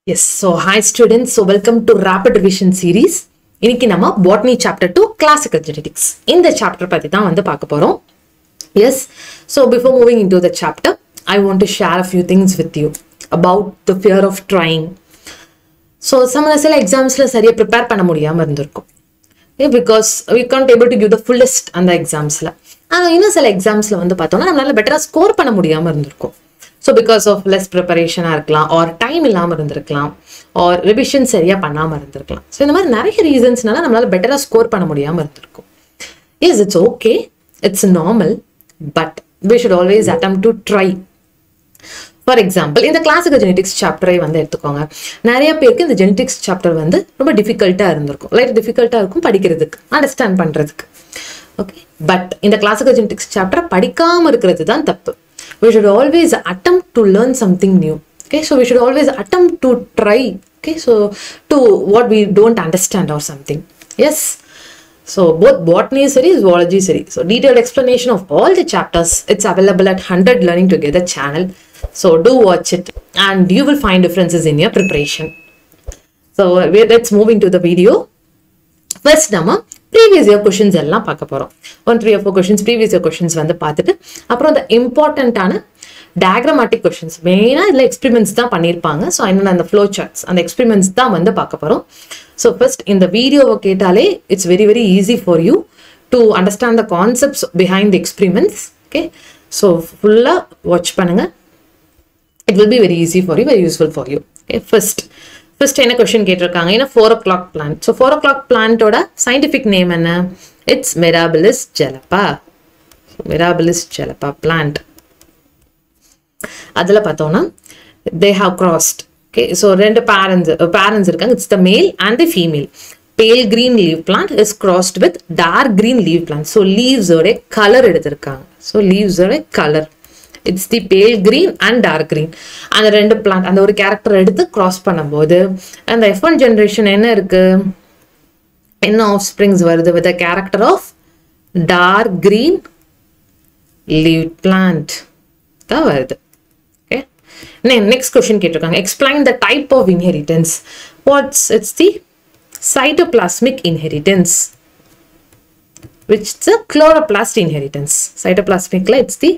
Yes, so hi students, so welcome to Rapid Revision series. இன்னைக்கு நம்ம Botany chapter 2 Classical Genetics. இந்த chapter பத்தி தான் வந்து பார்க்க போறோம். Yes, so before moving into the chapter, I want to share a few things with you about the fear of trying. So some examsல சரியா prepare பண்ண முடியாம இருந்திருக்கும். Because we can't able to give the fullest அந்த examsல. ஆனா இன்னும் சில examsல வந்து பார்த்தோம்னா நம்மளால பெட்டரா ஸ்கோர் பண்ண முடியாம இருந்திருக்கும். So because of less preparation or time இல்லாம இருந்திருக்கலாம் or revision சரியா பண்ணாம இருந்திருக்கலாம். So இந்த மாதிரி நிறைய reasonsனால நம்மளால பெட்டரா ஸ்கோர் பண்ண முடியாம இருந்திருக்கும். Yes, it's okay. It's normal. But we should always attempt to try. For example, இந்த Classical Genetics chapter வந்து எடுத்துக்கோங்க. நிறைய பேருக்கு இந்த Genetics chapter வந்து ரொம்ப difficult-ஆ இருந்திருக்கும். Like difficult-ஆ இருக்கும் படிக்கிறதுக்கு, understand பண்றதுக்கு. Okay. But இந்த Classical Genetics chapter படிக்காம இருக்கிறது தான் தப்பு. We should always attempt to learn something new. Okay, so we should always attempt to try. Okay, so to what we don't understand or something. Yes. So both botany series, zoology series. So detailed explanation of all the chapters. It's available at 100 Learning Together channel. So do watch it, and you will find differences in your preparation. So let's move into the video. First, nama previous year questions எல்லாம் பார்க்க போறோம். 3 or 4 questions previous year questions வந்து பார்த்துட்டு அப்புறம் the important ஆன diagrammatic questions மெயினா இதுல experiments தான் பண்ணிருப்பாங்க. So என்னன்னா அந்த flow charts அந்த experiments தான் வந்து பார்க்க போறோம். So first இந்த வீடியோவை கேட்டாலே it's very easy for you to understand the concepts behind the experiments. Okay, so full-ஆ watch பண்ணுங்க. It will be very easy for you, very useful for you. Okay, first என்ன question கேட்டிருக்காங்க, என்ன 4 o'clock plant. So 4 o'clock plant ஓட scientific name என்ன? It's Mirabilis jalapa. So, Mirabilis jalapa plant. அதுல பார்த்தோம்னா they have crossed. Okay, so ரெண்டு parents இருக்காங்க. It's the male and the female. Pale green leaf plant is crossed with dark green leaf plant. So leaves ஓட color எடுத்திருக்காங்க. So leaves ஓட color. It's the pale green and dark green. அந்த ரெண்டு plant அந்த ஒரு character எடுத்து cross பண்ணும்போது அந்த F1 generation என்ன இருக்கு? என்ன offsprings வருது with a character of dark green leaf plant தான் வருது. Okay. Next question கேட்டிருக்காங்க. Explain the type of inheritance. It's the cytoplasmic inheritance. Which is the chloroplast inheritance. Cytoplasmic it's the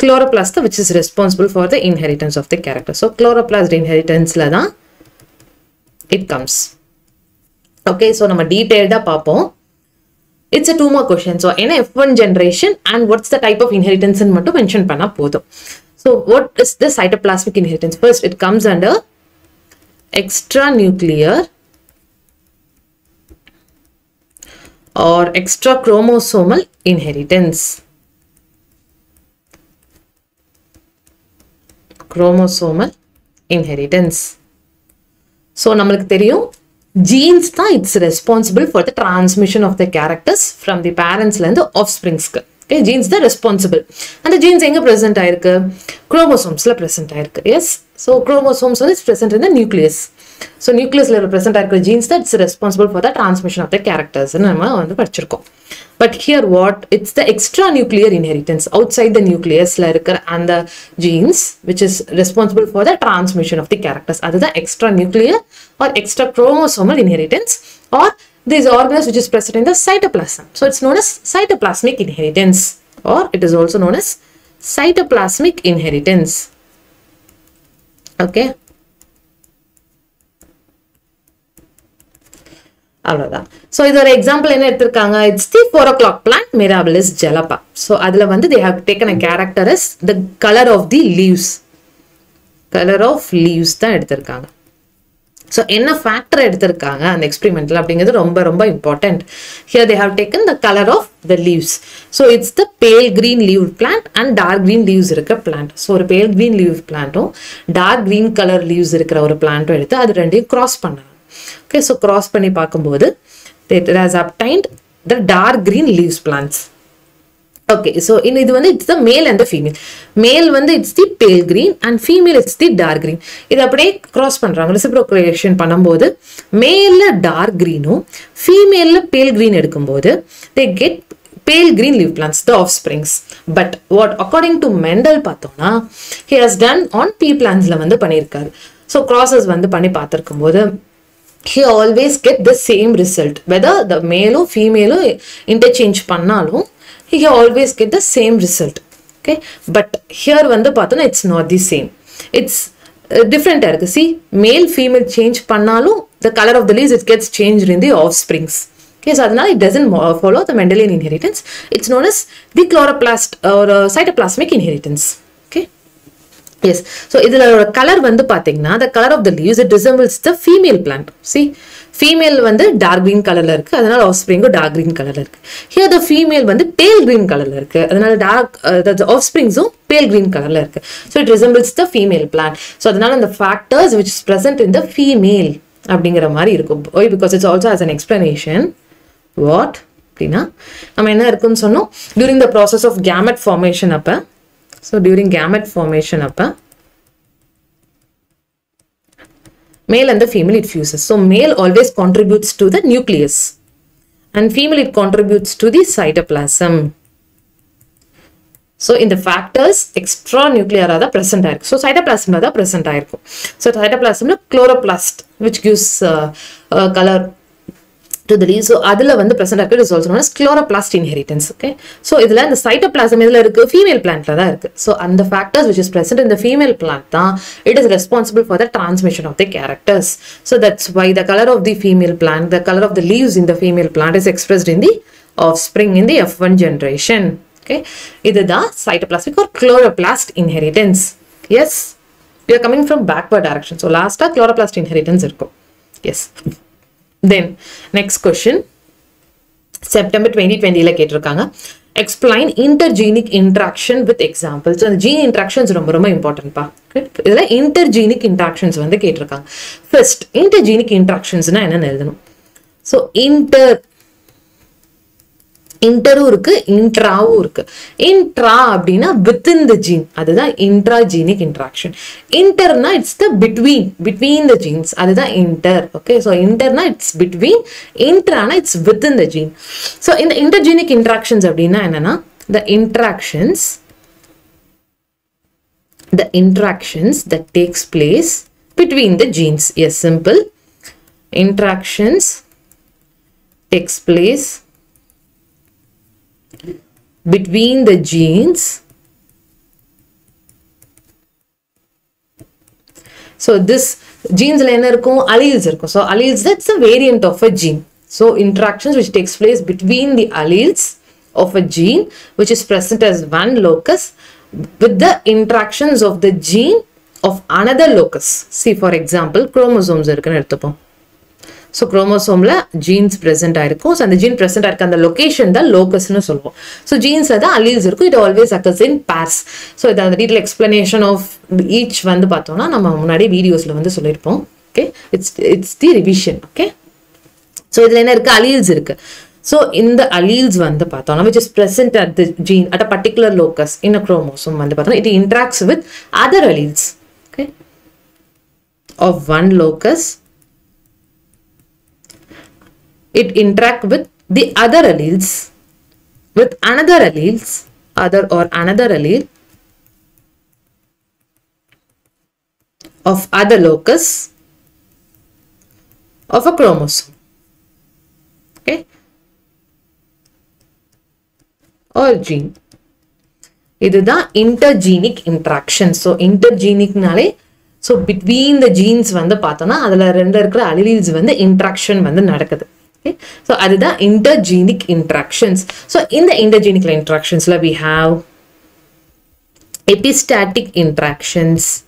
chloroplast which is responsible for the inheritance of the character. So chloroplast inheritance la da it comes. Okay, so nama detailed ah paapom. It's a 2 more questions. So என்ன F1 generation and what's the type of inheritance nu mattum mention panna podum. So what is the cytoplasmic inheritance? First it comes under extranuclear or extra chromosomal inheritance. Chromosomal inheritance. So நம்மளுக்கு தெரியும் genes தான் it's responsible for the transmission of the characters from the parents ல இருந்து offspringsக்கு. Okay, genes தான் responsible. அந்த genes எங்க present ஆயிருக்கு? Chromosomesல present ஆயிருக்கு. Yes, so chromosomes is present in the nucleus. So nucleus ல present ஆயிருக்கிற genes that it's responsible for the transmission of the characters நம்ம வந்து படிச்சிருக்கோம். But here what? It's the extranuclear inheritance. Outside the nucleus la irukra and the genes which is responsible for the transmission of the characters. That is the extranuclear or extra chromosomal inheritance or these organelles which is present in the cytoplasm. So it's known as cytoplasmic inheritance or it is also known as cytoplasmic inheritance. Okay. அவ்வளவுதான். So இது ஒரு example என்ன எடுத்திருக்காங்க? It's the 4 o'clock plant Mirabilis jalapa. So அதுல வந்து they have taken a character as the color of the leaves. Color of leaves தான் எடுத்திருக்காங்க. So என்ன ஃபேக்டர் எடுத்திருக்காங்க அந்த எக்ஸ்பெரிமெண்ட்ல அப்படிங்கிறது ரொம்ப important. Here they have taken the color of the leaves. So it's the pale green leaf plant and dark green leaves இருக்கிற plant. So ஒரு pale green leaf plantum dark green color leaves இருக்கிற ஒரு plantum எடுத்து அது ரெண்டையும் cross பண்ணாங்க. Okay, so cross பண்ணி பார்க்கும்போது it has obtained the dark green leaves plants. Okay, so இது வந்து it's the male and the female. Male வந்து it's the pale green and female it's the dark green. இது அப்படியே cross பண்றாங்க. Reciprocation பண்ணும்போது male dark greenும் female pale green எடுக்கும்போது they get pale green leaf plants, the offsprings. But what according to Mendel பார்த்தோம்னா he has done on pea plants ல வந்து பண்ணிருக்காரு. So crosses வந்து பண்ணி பார்த்திருக்கும்போது he always get the same result. Whether the male or female interchange பண்ணாலும் he always get the same result. Okay, but here வந்து பார்த்தோன்னா it's not the same. It's different இருக்கு. See, male female change பண்ணாலும் the color of the leaves it gets changed in the offsprings. Okay, so அதனால it doesn't follow the Mendelian inheritance. It's known as the chloroplast or cytoplasmic inheritance. Okay. Yes, so இதுல color வந்து பாத்தீங்கன்னா the color of the leaves it resembles the female plant. See, female வந்து dark green colorல இருக்கு, அதனால offspring dark green colorல இருக்கு. Here the female வந்து pale green colorல இருக்கு, அதனால the offsprings pale green colorல இருக்கு. So it resembles the female plant. So அதனால the factors which is present in the female அப்படிங்கிற மாதிரி இருக்கும். Why? Because it's also as an explanation. What? அப்படின்னா நம்ம என்ன இருக்குன்னு சொன்னோம், during the process of gamete formation அப்ப, so during gamete formation அப்ப male and the female it fuses. So male always contributes to the nucleus and female it contributes to the cytoplasm. So in the factors extra nuclear are the present ஆயிருக்கும். So cytoplasm are the present ஆயிருக்கும். So cytoplasm chloroplast which gives color to the leaves. So adula வந்து present ஆயிருக்கு is also known as chloroplast inheritance. Okay, so இதுல இந்த cytoplasm இதுல இருக்கு, female plantல தான் இருக்கு. So and the factors which is present in the female plant தான் it is responsible for the transmission of the characters. So that's why the color of the female plant, the color of the leaves in the female plant is expressed in the offspring in the F1 generation. Okay, இதுதான் cytoplasmic or chloroplast inheritance. Yes, we are coming from backward direction. So last chloroplast inheritance இருக்கும். Yes. Then next question, September 2020 la கேட்டிருக்காங்க, explain intergenic interaction with examples. So the gene interactions ரொம்ப important பா. இதுல intergenic interactions வந்து கேட்டிருக்காங்க. First, intergenic interactions னா என்னன்னு எழுதணும். So interரும் இருக்கு, intraவும் இருக்கு. Intra அப்படின்னா within the gene, அதுதான் intragenic interaction. Interna it's the between the genes, அதுதான் inter. Okay, so interna it's between, intrana it's within the gene. So in the intergenic interactions அப்படின்னா என்னன்னா, the interactions that takes place between the genes. Yes, simple. Interactions takes place between the genes. So this genes la enna irukum, alleles irukum. So alleles, that's a variant of a gene. So interactions which takes place between the alleles of a gene which is present as one locus with the interactions of the gene of another locus. See, for example, chromosomes irukku eduthuppom. So chromosome la genes present ஆயிருக்கும். So அந்த gene present ஆயிருக்க அந்த location தான் locus னு சொல்லுவோம். So genes தான் alleles இருக்கும். It always occurs in pairs. So இது அந்த detailed explanation of each வந்து பார்த்தோம்னா நம்ம முன்னாடி வீடியோஸ்ல வந்து சொல்லிருப்போம். Okay, it's the revision. Okay, so இதுல என்ன இருக்கு, alleles இருக்கு. So in the alleles வந்து பார்த்தோம்னா which is present at the gene at a particular locus in a chromosome வந்து பார்த்தோம்னா it interacts with other alleles. Okay, of one locus. It interact with the other alleles, with another alleles, another allele of other locus of a chromosome. Okay, or gene. இதுதான் intergenic interaction. So intergenic நாலே, so between the genes வந்து பார்த்தோம்னா அதுல ரெண்டு இருக்கிற alleles வந்து interaction வந்து நடக்குது. Okay, so அதுதான் intergenic interactions. So in the intergenic interactions we have epistatic interactions,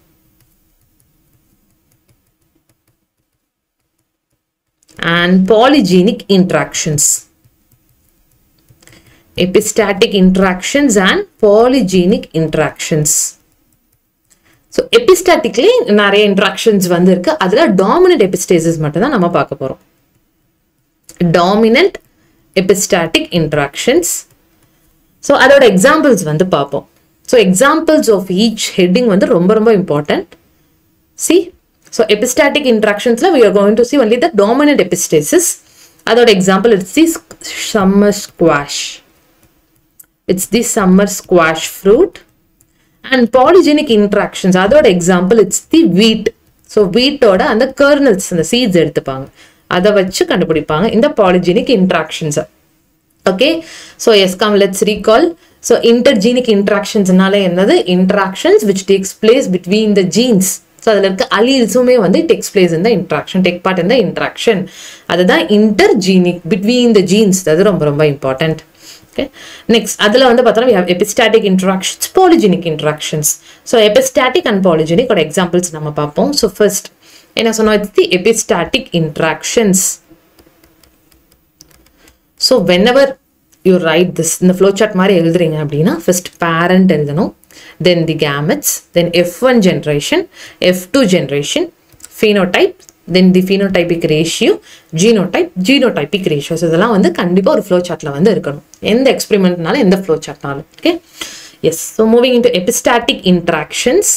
and polygenic interactions. Epistatic interactions and polygenic interactions. So epistatically நிறைய interactions வந்து இருக்கு. அதுல dominant epistasis மட்டும் தான் நம்ம பார்க்க போறோம். Dominant epistatic interactions. So அதோட examples வந்து பார்ப்போம். So examples of each heading வந்து ரொம்ப important. See, so epistatic interactions we are going to see only the dominant epistasis. அதோட example it's the summer squash. It's the summer squash fruit. And polygenic interactions, அதோட example it's the wheat. So வீட்டோட அந்த kernels அந்த seeds எடுத்துப்பாங்க, அதை வச்சு கண்டுபிடிப்பாங்க இந்த பாலிஜெனிக் இன்ட்ராக்ஷன்ஸை. Okay, so yes come let's recall. So intergenic இன்ட்ராக்ஷன்ஸ்னால என்னது? Interactions which takes place between the genes. So அதில் இருக்க அலீல்ஸுமே வந்து டேக்ஸ் பிளேஸ் இந்த இன்ட்ராக்ஷன், டேக் பார்ட் இந்த இன்ட்ராக்ஷன். அதுதான் இன்டர்ஜீனிக் பிட்வீன் த ஜீன்ஸ். அது ரொம்ப ரொம்ப இம்பார்ட்டன்ட். ஓகே, நெக்ஸ்ட் அதில் வந்து பார்த்தோம்னா we have epistatic interactions, polygenic interactions. So epistatic and polygenic ஒரு எக்ஸாம்பிள்ஸ் நம்ம பார்ப்போம். ஸோ ஃபர்ஸ்ட் என்ன சொன்னோம்? It's the epistatic interactions. So whenever you write this இந்த flow chart மாதிரி எழுதுறீங்க அப்படின்னா ஃபர்ஸ்ட் parent எழுதணும், then the gametes, then F1 generation, F2 generation, phenotype, then the phenotypic ratio, genotype, genotypic ratio. So இதெல்லாம் வந்து கண்டிப்பா ஒரு flow chartல வந்து இருக்கணும், எந்த எக்ஸ்பெரிமெண்ட்னால எந்த flow chartனாலும். Okay, yes. So moving into epistatic interactions.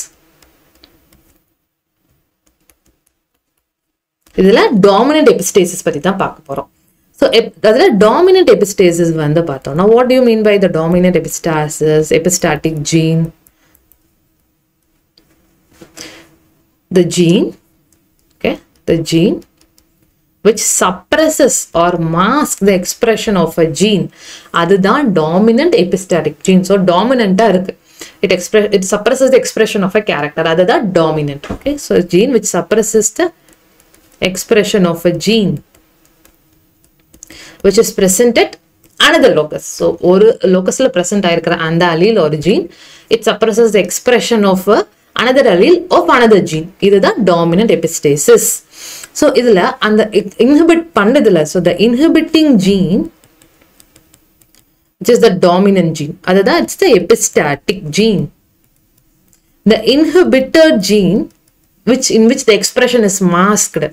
இதுல டாமினன்ட் எபிஸ்டேசிஸ் பத்தி தான் பார்க்க போறோம். ஸோ அதில் டாமினன்ட் எபிஸ்டேசிஸ் வந்து பார்த்தோம்னா what do you mean by the dominant epistasis? Epistatic gene, the gene, okay, the gene which suppresses or masks the expression of a gene, அதுதான் dominant epistatic gene. So dominant-ஆ இருக்கு, it suppresses the expression of a character, அதுதான் dominant. Okay, so gene which suppresses the expression of a gene which is present at another locus. So ஒரு locusல present ஆயிருக்கிற அந்த allele or gene, it suppresses the expression of a another allele of another gene. இதுதான் dominant epistasis. So இதுல அந்த inhibit பண்ணதுல, so the inhibiting gene which is the dominant gene, அதுதான் it's the epistatic gene. The inhibitor gene in which the expression is masked,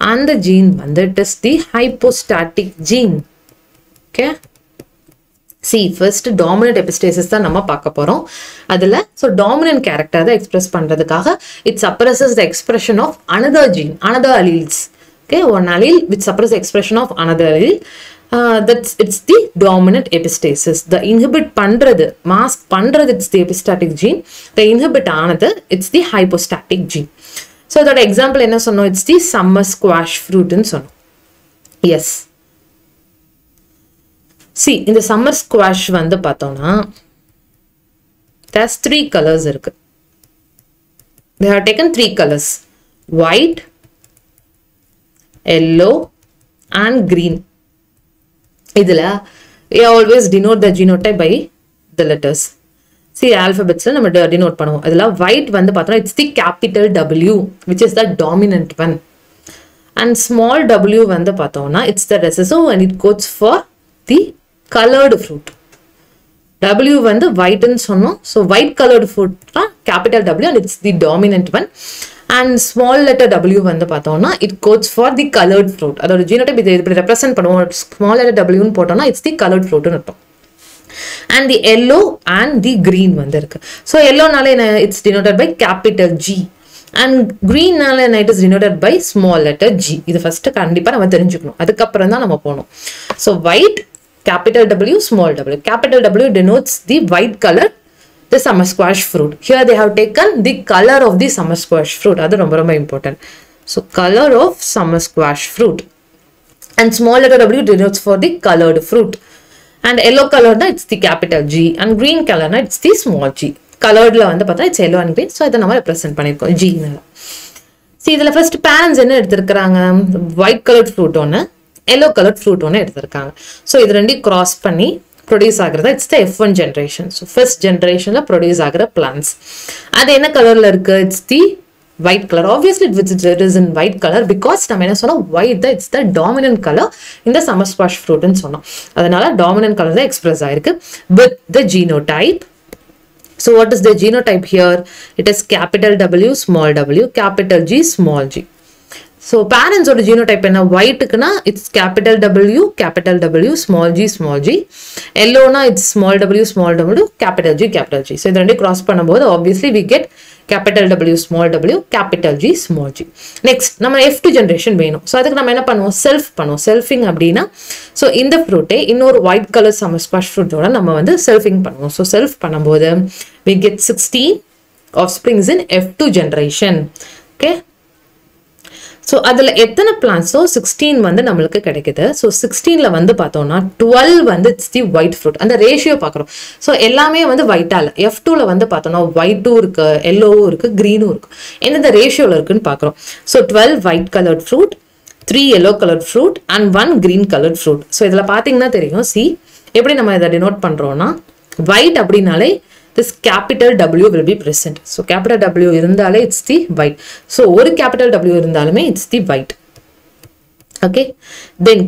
and the gene வந்து it is the hypostatic gene. Okay, see first dominant epistasis தான் நம்ம பார்க்க போறோம். அதுல so dominant character தான் express பண்றதுக்காக it suppresses the expression of another gene, another alleles. Okay, one allele which suppresses the expression of another allele, it's the dominant epistasis. The inhibit பண்றது, mask பண்றது it's the epistatic gene, the inhibit ஆனது it's the hypostatic gene. So அதோட example என்ன சொன்னோம்? it's the summer squash fruit ன்னு சொன்னோம். Yes, see in the summer squash வந்து பார்த்தோம்னா there's 3 colors இருக்கு. They have taken 3 colors, white, yellow and green. இதுல we always denote the genotype by the letters. See alphabetsல நம்ம denote பண்ணுவோம். அதுல white வந்து பார்த்தோம்னா it's the capital W which is the dominant one, and small w வந்து பார்த்தோம்னா it's the recessive and it codes for the colored fruit. W வந்து white ன்னு சொன்னோம். So white colored fruit தான் capital W and it's the dominant one, and small letter w வந்து பார்த்தோம்னா it codes for the colored fruit. அதோட genotype இதை இப்படி represent பண்ணுவோம். small letter w ன்னு போட்டோம்னா it's the colored fruit ன்னு அர்த்தம். And the yellow and the green வந்து இருக்கு. So yellow நால it's denoted by capital G, and green நால it is denoted by small letter G. இது first கண்டிப்பா நம்ம தெரிஞ்சுக்கணும், அதுக்கப்புறம் தான் நம்ம போகணும். So white, capital W, small w. Capital W denotes the white color, the summer squash fruit. Here they have taken the color of the summer squash fruit. That's ரொம்ப ரொம்ப important. So color of summer squash fruit, and small letter w denotes for the colored fruit, and yellow color na it's the capital G, and green color na it's the small g. Colored la வந்து பார்த்தா it's yellow and green. So இதை நம்ம represent பண்ணிருக்கோம் G னால. See இதுல first parents என்ன எடுத்திருக்காங்க? white colored fruit ஒன்னு, yellow colored fruit ஒன்னு எடுத்திருக்காங்க. So இது ரெண்டையும் cross பண்ணி produce ஆகுறதா it's the F1 generation. So first generationல produce ஆகுற plants. அது என்ன கலர்ல இருக்கு? It's the white color. Obviously it is in white color because நம்ம என்ன சொன்னோம்? white தான் it's the dominant color in the summer squash fruit ன்னு சொன்னோம். அதனால dominant color தான் express ஆயிருக்கு with the genotype. So what is the genotype here? It is capital W, small w, capital G, small g. So parents oda genotype enna? white ku na it's capital W, small g, small g. Yellow na it's small w, capital G, capital G. So idu rendu cross பண்ணும்போது obviously we get capital W, small w, capital G, small g. Next நம்ம F2 generation வேணும். So அதுக்கு நம்ம என்ன பண்ணுவோம்? self பண்ணுவோம். selfing அப்படினா so இந்த fruit இன்னொரு white color summer squash fruit ஓட நம்ம வந்து selfing பண்ணுவோம். So self பண்ணும்போது we get 16 offsprings in F2 generation. Okay, So அதில் எத்தனை plants 16 வந்து நம்மளுக்கு கிடைக்குது. So 16ல வந்து பார்த்தோம்னா 12 வந்து it's the white fruit. அந்த ரேஷியோ பார்க்குறோம். ஸோ எல்லாமே வந்து whiteஆல F2ல வந்து பார்த்தோம்னா whiteவும் இருக்கு, yellowவும் இருக்கு, greenவும் இருக்கு. எந்தெந்த ரேஷியோல இருக்குன்னு பார்க்குறோம். So 12 white colored fruit, 3 yellow colored fruit and 1 green colored fruit. So இதில் பார்த்தீங்கன்னா தெரியும். See எப்படி நம்ம இதை denote பண்ணுறோம்னா white அப்படின்னாலே this capital W will be present. So capital W irundale it's the white. So ஒரு capital W irundalume it's the white. Okay. Then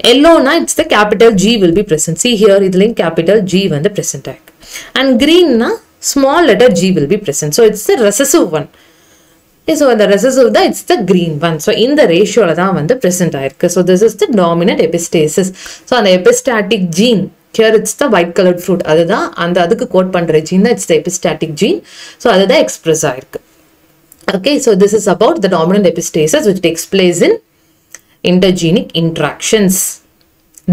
yellow na it's the capital G will be present. See here idhile capital G வந்து present ஆயிருக்கு. And green na small letter G will be present. So it's the recessive one. Okay, so the recessive da it's the green one. So in the ratio la da வந்து present ஆயிருக்கு. So this is the dominant epistasis. So அந்த epistatic gene here it's the white colored fruit. அதுதான் அந்த அதுக்கு code பண்ற gene தான் it's the epistatic gene. So அதுதான் express ஆயிருக்கு. Okay, so this is about the dominant epistasis which takes place in intergenic interactions.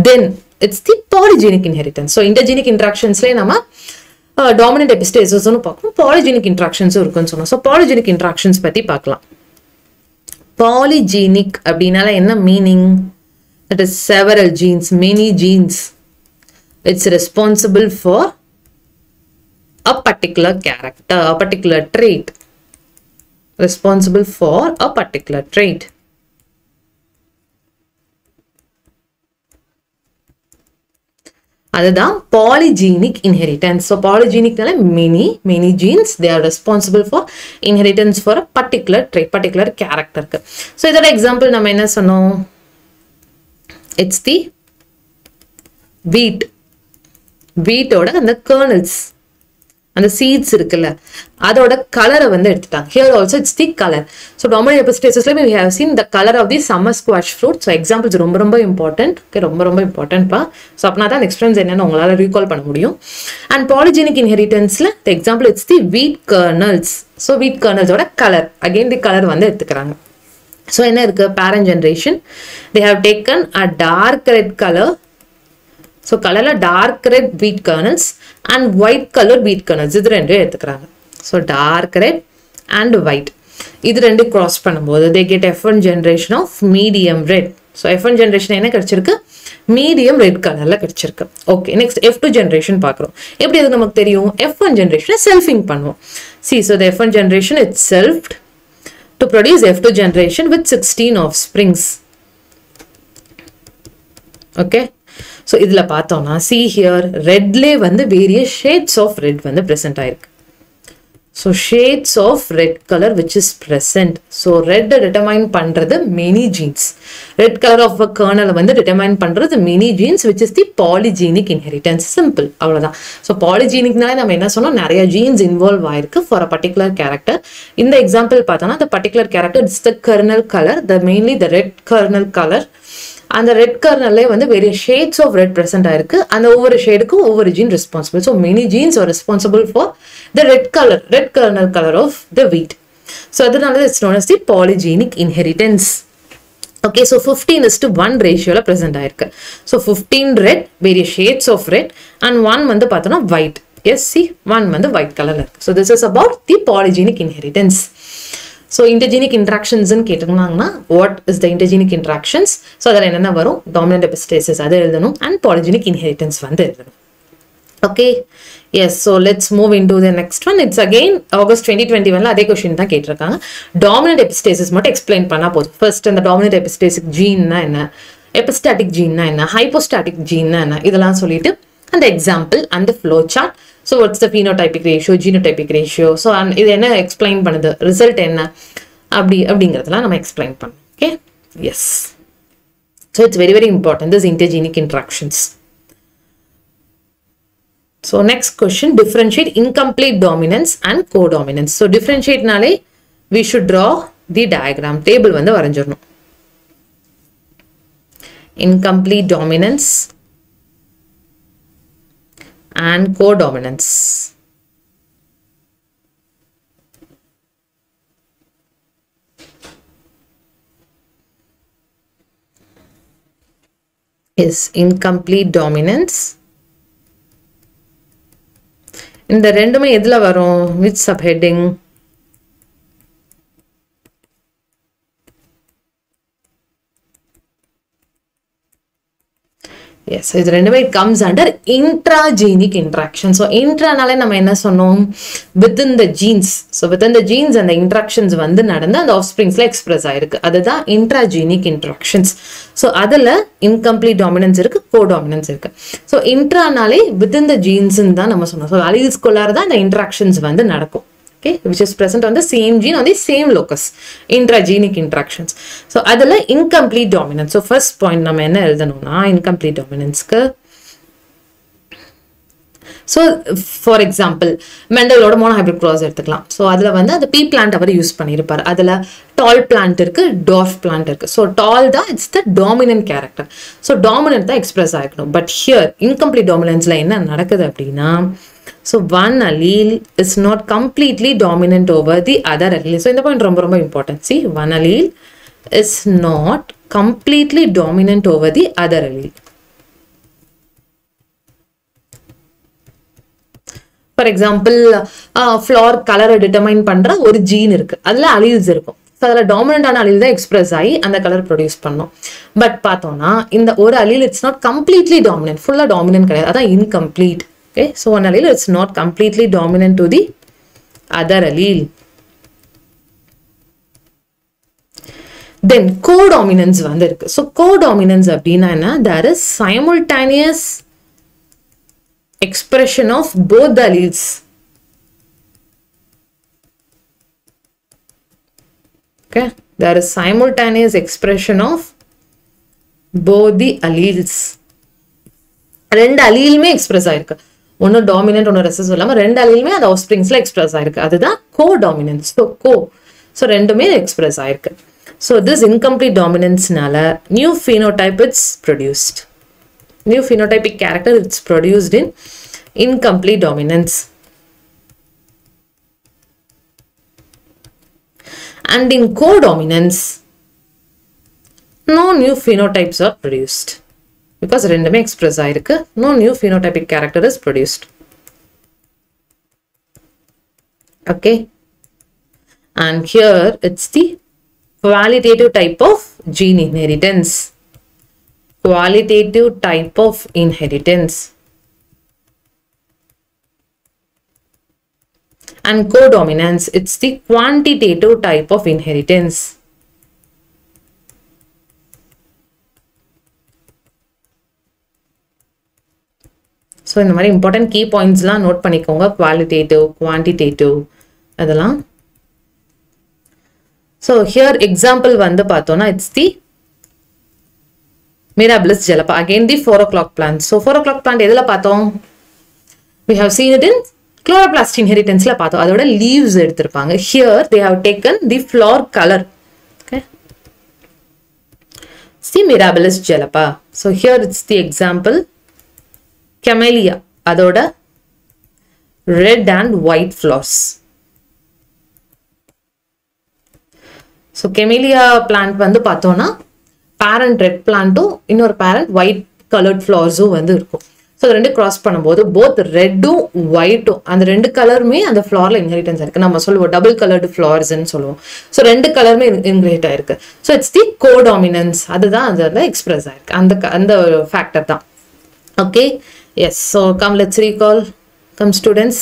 Then it's the polygenic inheritance. So intergenic interactions ல நம்ம dominant epistasis னு பார்ப்போம், polygenic interactions இருக்குன்னு சொன்னோம். So polygenic interactions பத்தி பார்க்கலாம். Polygenic அப்படினால என்ன meaning? That is several genes, many genes. It's responsible for a particular character, a particular trait. Responsible for a particular trait. அதுதான் polygenic inheritance. So polygenic நால many genes, they are responsible for inheritance for a particular trait, particular character. So இதோட example நம்ம என்ன சொன்னோம்? It's the wheat. Wheat ஓட அந்த kernels, அந்த seeds இருக்குல்ல, அதோட கலரை வந்து எடுத்துட்டாங்க. Here also it's the color. So dominant epistasis we have seen the color of the summer squash fruit. So examples ரொம்ப important. Okay, ரொம்ப important பா. So அப்பனா தான் next friends என்னன்னு உங்களால recall பண்ண முடியும். And polygenic inheritanceல the example it's the wheat kernels. So wheat kernels ஓட color, again the color வந்து எடுத்துக்கறாங்க. So என்ன இருக்கு? Parent generation, they have taken a dark red color. So color dark red wheat kernels and white colored wheat kernels. இது ரெண்டு எடுத்துக்கறாங்க. So dark red and white. இது ரெண்டு cross பண்ணும்போது they get F1 generation of medium red. So F1 generation என்ன கிடைச்சிருக்கு? Medium red colorல கிடைச்சிருக்கு. Okay, next F2 generation பார்க்கறோம். எப்படி அது நமக்கு தெரியும்? F1 generation selfing பண்ணுவோம். See, so the F1 generation itself to produce F2 generation with 16 offsprings. Okay. So இதுல பார்த்தோம்னா see here redலே வந்து various shades of red வந்து present ஆயிருக்கு. So shades of red color which is present. So red determine பண்றது many genes. Red color of a kernel வந்து determine பண்றது many genes which is the polygenic inheritance. Simple. அவ்வளவுதான். So polygenicனால நம்ம என்ன சொன்னோம்? நிறைய genes involve ஆயிருக்கு for a particular character. இந்த example பார்த்தோம்னா the particular character is the kernel color, mainly the red kernel color. And the red kernel வந்து various shades of red present ஆயிருக்கு. அந்த ஒவ்வொரு ஷேடுக்கு ஒவ்வொரு gene responsible. So many genes are responsible for the red kernel color of the wheat. So அதனால it's known as the polygenic inheritance. Okay, so 15:1 ratio present ஆயிருக்கு. So 15 red, various shades of red, and 1 வந்து பார்த்தோம்னா white. Yes, see, 1 வந்து white color இருக்கு. So this is about the polygenic inheritance. So intergenic interactions ன்னு கேட்டாங்கன்னா what is the intergenic interactions? So அதல என்னென்ன வரும்? Dominant epistasis அது எழுதணும் and polygenic inheritance வந்து எழுதணும். Okay, yes, so let's move into the next one. It's again August 2021 அதே क्वेश्चन தான் கேட்டிருக்காங்க. Dominant epistasis மட்டும் explain பண்ணா போதும். First அந்த dominant epistatic gene னா என்ன? Epistatic gene னா என்ன? Hypostatic gene னா என்ன? இதெல்லாம் சொல்லிட்டு and example and the flow chart. So what's the phenotypic ratio, genotypic ratio? So இது என்ன explain பண்ணுது? Result என்ன? அப்படிங்கறதெல்லாம் நம்ம explain பண்ணோம். Okay? Yes. So it's very important, this intergenic interactions. So next question, differentiate incomplete dominance and codominance. So differentiate நாலே we should draw the diagram. Table வந்து வரைஞ்சிரணும். Incomplete dominance and codominance. Is incomplete dominance. இந்த ரெண்டுமே எதுல வரும்? Which subheading? So இது ரெண்டுமே it comes under intragenic interaction. So intraனாலே நம்ம என்ன சொன்னோம், within the genes. So within the genes and the interactions வந்து நடந்து அந்த offspringsல express ஆயிருக்கு. அதுதான் intragenic interactions. So அதுல incomplete dominance இருக்கு, codominance இருக்கு. So intraனாலே within the genes தான் நம்ம சொன்னோம். So alleles குள்ளார தான் அந்த interactions வந்து நடக்கும். Okay, which is present on the same gene on the same locus. Intragenic interactions. So adala incomplete dominance. So first point nama enna eludhanumna incomplete dominance ku. So for example Mendeloda monohybrid cross எடுத்துக்கலாம். So adula வந்து அந்த pea plant அவர் use பண்ணிருப்பார். அதுல tall plant இருக்கு, dwarf plant இருக்கு. So tall தான் it's the dominant character. So dominant தான் express ஆயிக்கணும். But here incomplete dominanceல என்ன நடக்குது அப்படினா, so one allele is not completely dominant over the other allele. So in the point ரொம்ப important. See, one allele is not completely dominant over the other allele. For example, flower color determine பண்ற ஒரு gene இருக்கு. அதுல alleles இருக்கும். So அதுல dominant ஆன allele தான் express ஆகி அந்த color produce பண்ணும். But பார்த்தோம்னா இந்த ஒரு allele it's not completely dominant. Full dominant கிடையாது. அதான் incomplete. Okay, so one allele is not completely dominant to the other allele. Then codominance வந்து இருக்கு. So codominance அப்படின்னா என்ன? There is simultaneous expression of both the alleles. Okay, there is simultaneous expression of both the alleles. ரெண்டு allele express ஆயிருக்கு. ஒன்னு dominant ஒன்னு recessive இல்லாம ரெண்டு allele அந்த offspringsல express ஆயிருக்கு. அதுதான் codominance. So ரெண்டுமே express ஆயிருக்கு. So this incomplete dominance-னால new phenotype is produced. New phenotypic character is produced in incomplete dominance. And in codominance, no new phenotypes are produced. Because ரெண்டுமே express ஆயிருக்கு, no new phenotypic character is produced. Okay. And here it's the qualitative type of gene inheritance. Qualitative type of inheritance. And codominance, it's the quantitative type of inheritance. So இந்த மாதிரி important key points லாம் note பண்ணிக்கோங்க. Qualitative, quantitative அதெல்லாம். So here example வந்து பார்த்தோம்னா it's the Mirabilis jalapa. Again the 4 o'clock plant. So 4 o'clock plant எதுல பார்த்தோம்? We have seen it in chloroplast inheritance ல பார்த்தோம். அதோட leaves எடுத்திருப்பாங்க. Here they have taken the flower color. Okay. See Mirabilis jalapa. So here it's the example. Camellia. அதோட red and white flowers. So camellia plant வந்து பார்த்தோம்னா parent red plant இன்னொரு parent white colored flowers வந்து இருக்கும். So ரெண்டு cross பண்ணும்போது both red white அந்த ரெண்டு கலருமே அந்த flowerல inheritance இருக்கு. நம்ம சொல்லுவோம் double colored flowers ன்னு சொல்லுவோம். So ரெண்டு கலருமே inherit ஆயிருக்கு. So it's the codominance. அதுதான் அதுல express ஆயிருக்கு. அந்த factor தான். Okay. Yes. So come let's recall. Come students.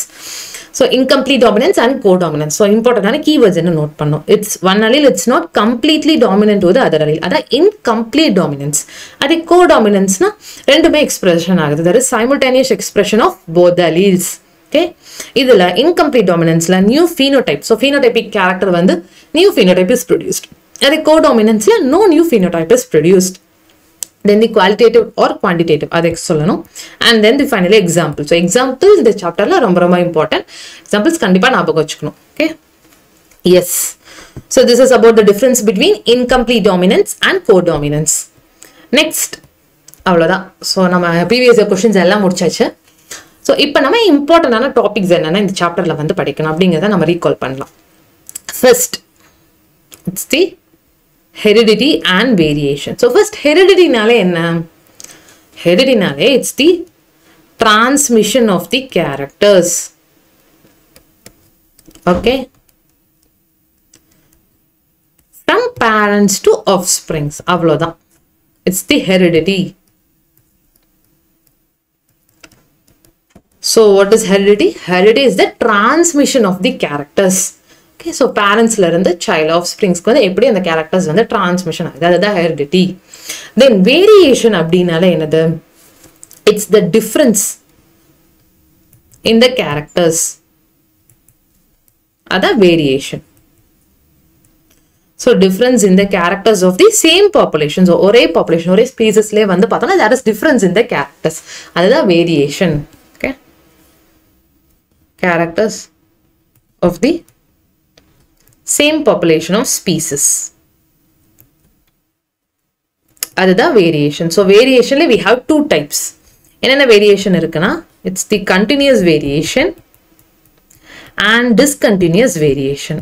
So incomplete dominance and codominance. So important keywords என்ன note பண்ணோம். It's one allele it's not completely dominant to the other allele. அதான் incomplete dominance. அதே codominance னா ரெண்டுமே expression ஆகுது. There is simultaneous expression of both the alleles. Okay. இதுல incomplete dominanceல new phenotype. So phenotypic character வந்து new phenotype is produced. அதே codominanceல no new phenotype is produced. Then the qualitative or quantitative adek sollanum, and then the finally example. So examples இந்த chapterல ரொம்ப important. Examples கண்டிப்பா ஞாபகம் வச்சுக்கணும். Okay. Yes. So this is about the difference between incomplete dominance and codominance. Next அவ்வளவுதான். So நம்ம previous questions எல்லாம் முடிச்சாச்சு. So இப்போ நம்ம இம்பார்ட்டன்டான டாபிக்ஸ் என்னன்னா இந்த சாப்டர்ல வந்து படிக்கணும் அப்படிங்கறத நம்ம ரீகால் பண்ணலாம். First it's the heredity and variation. So first heredity nale enna? Heredity nale it's the transmission of the characters. Okay. From parents to offsprings. Avlodha. It's the heredity. So what is heredity? Heredity is the transmission of the characters. Okay, so parents la irundha child offsprings ku vandu eppadi and characters vandu transmission agudhu, adha heredity. Then variation abdinala enadhu? It's the difference in the characters, adha variation. So difference in the characters of the same population. So ஒரே population, ஒரே species லே வந்து பார்த்தோம்னா there is difference in the characters. அதுதான் variation. Okay. Characters of the same population of species. அதுதான் variation. So variation we have two types. என்னென்ன variation இருக்குன்னா, it's the continuous variation and discontinuous variation.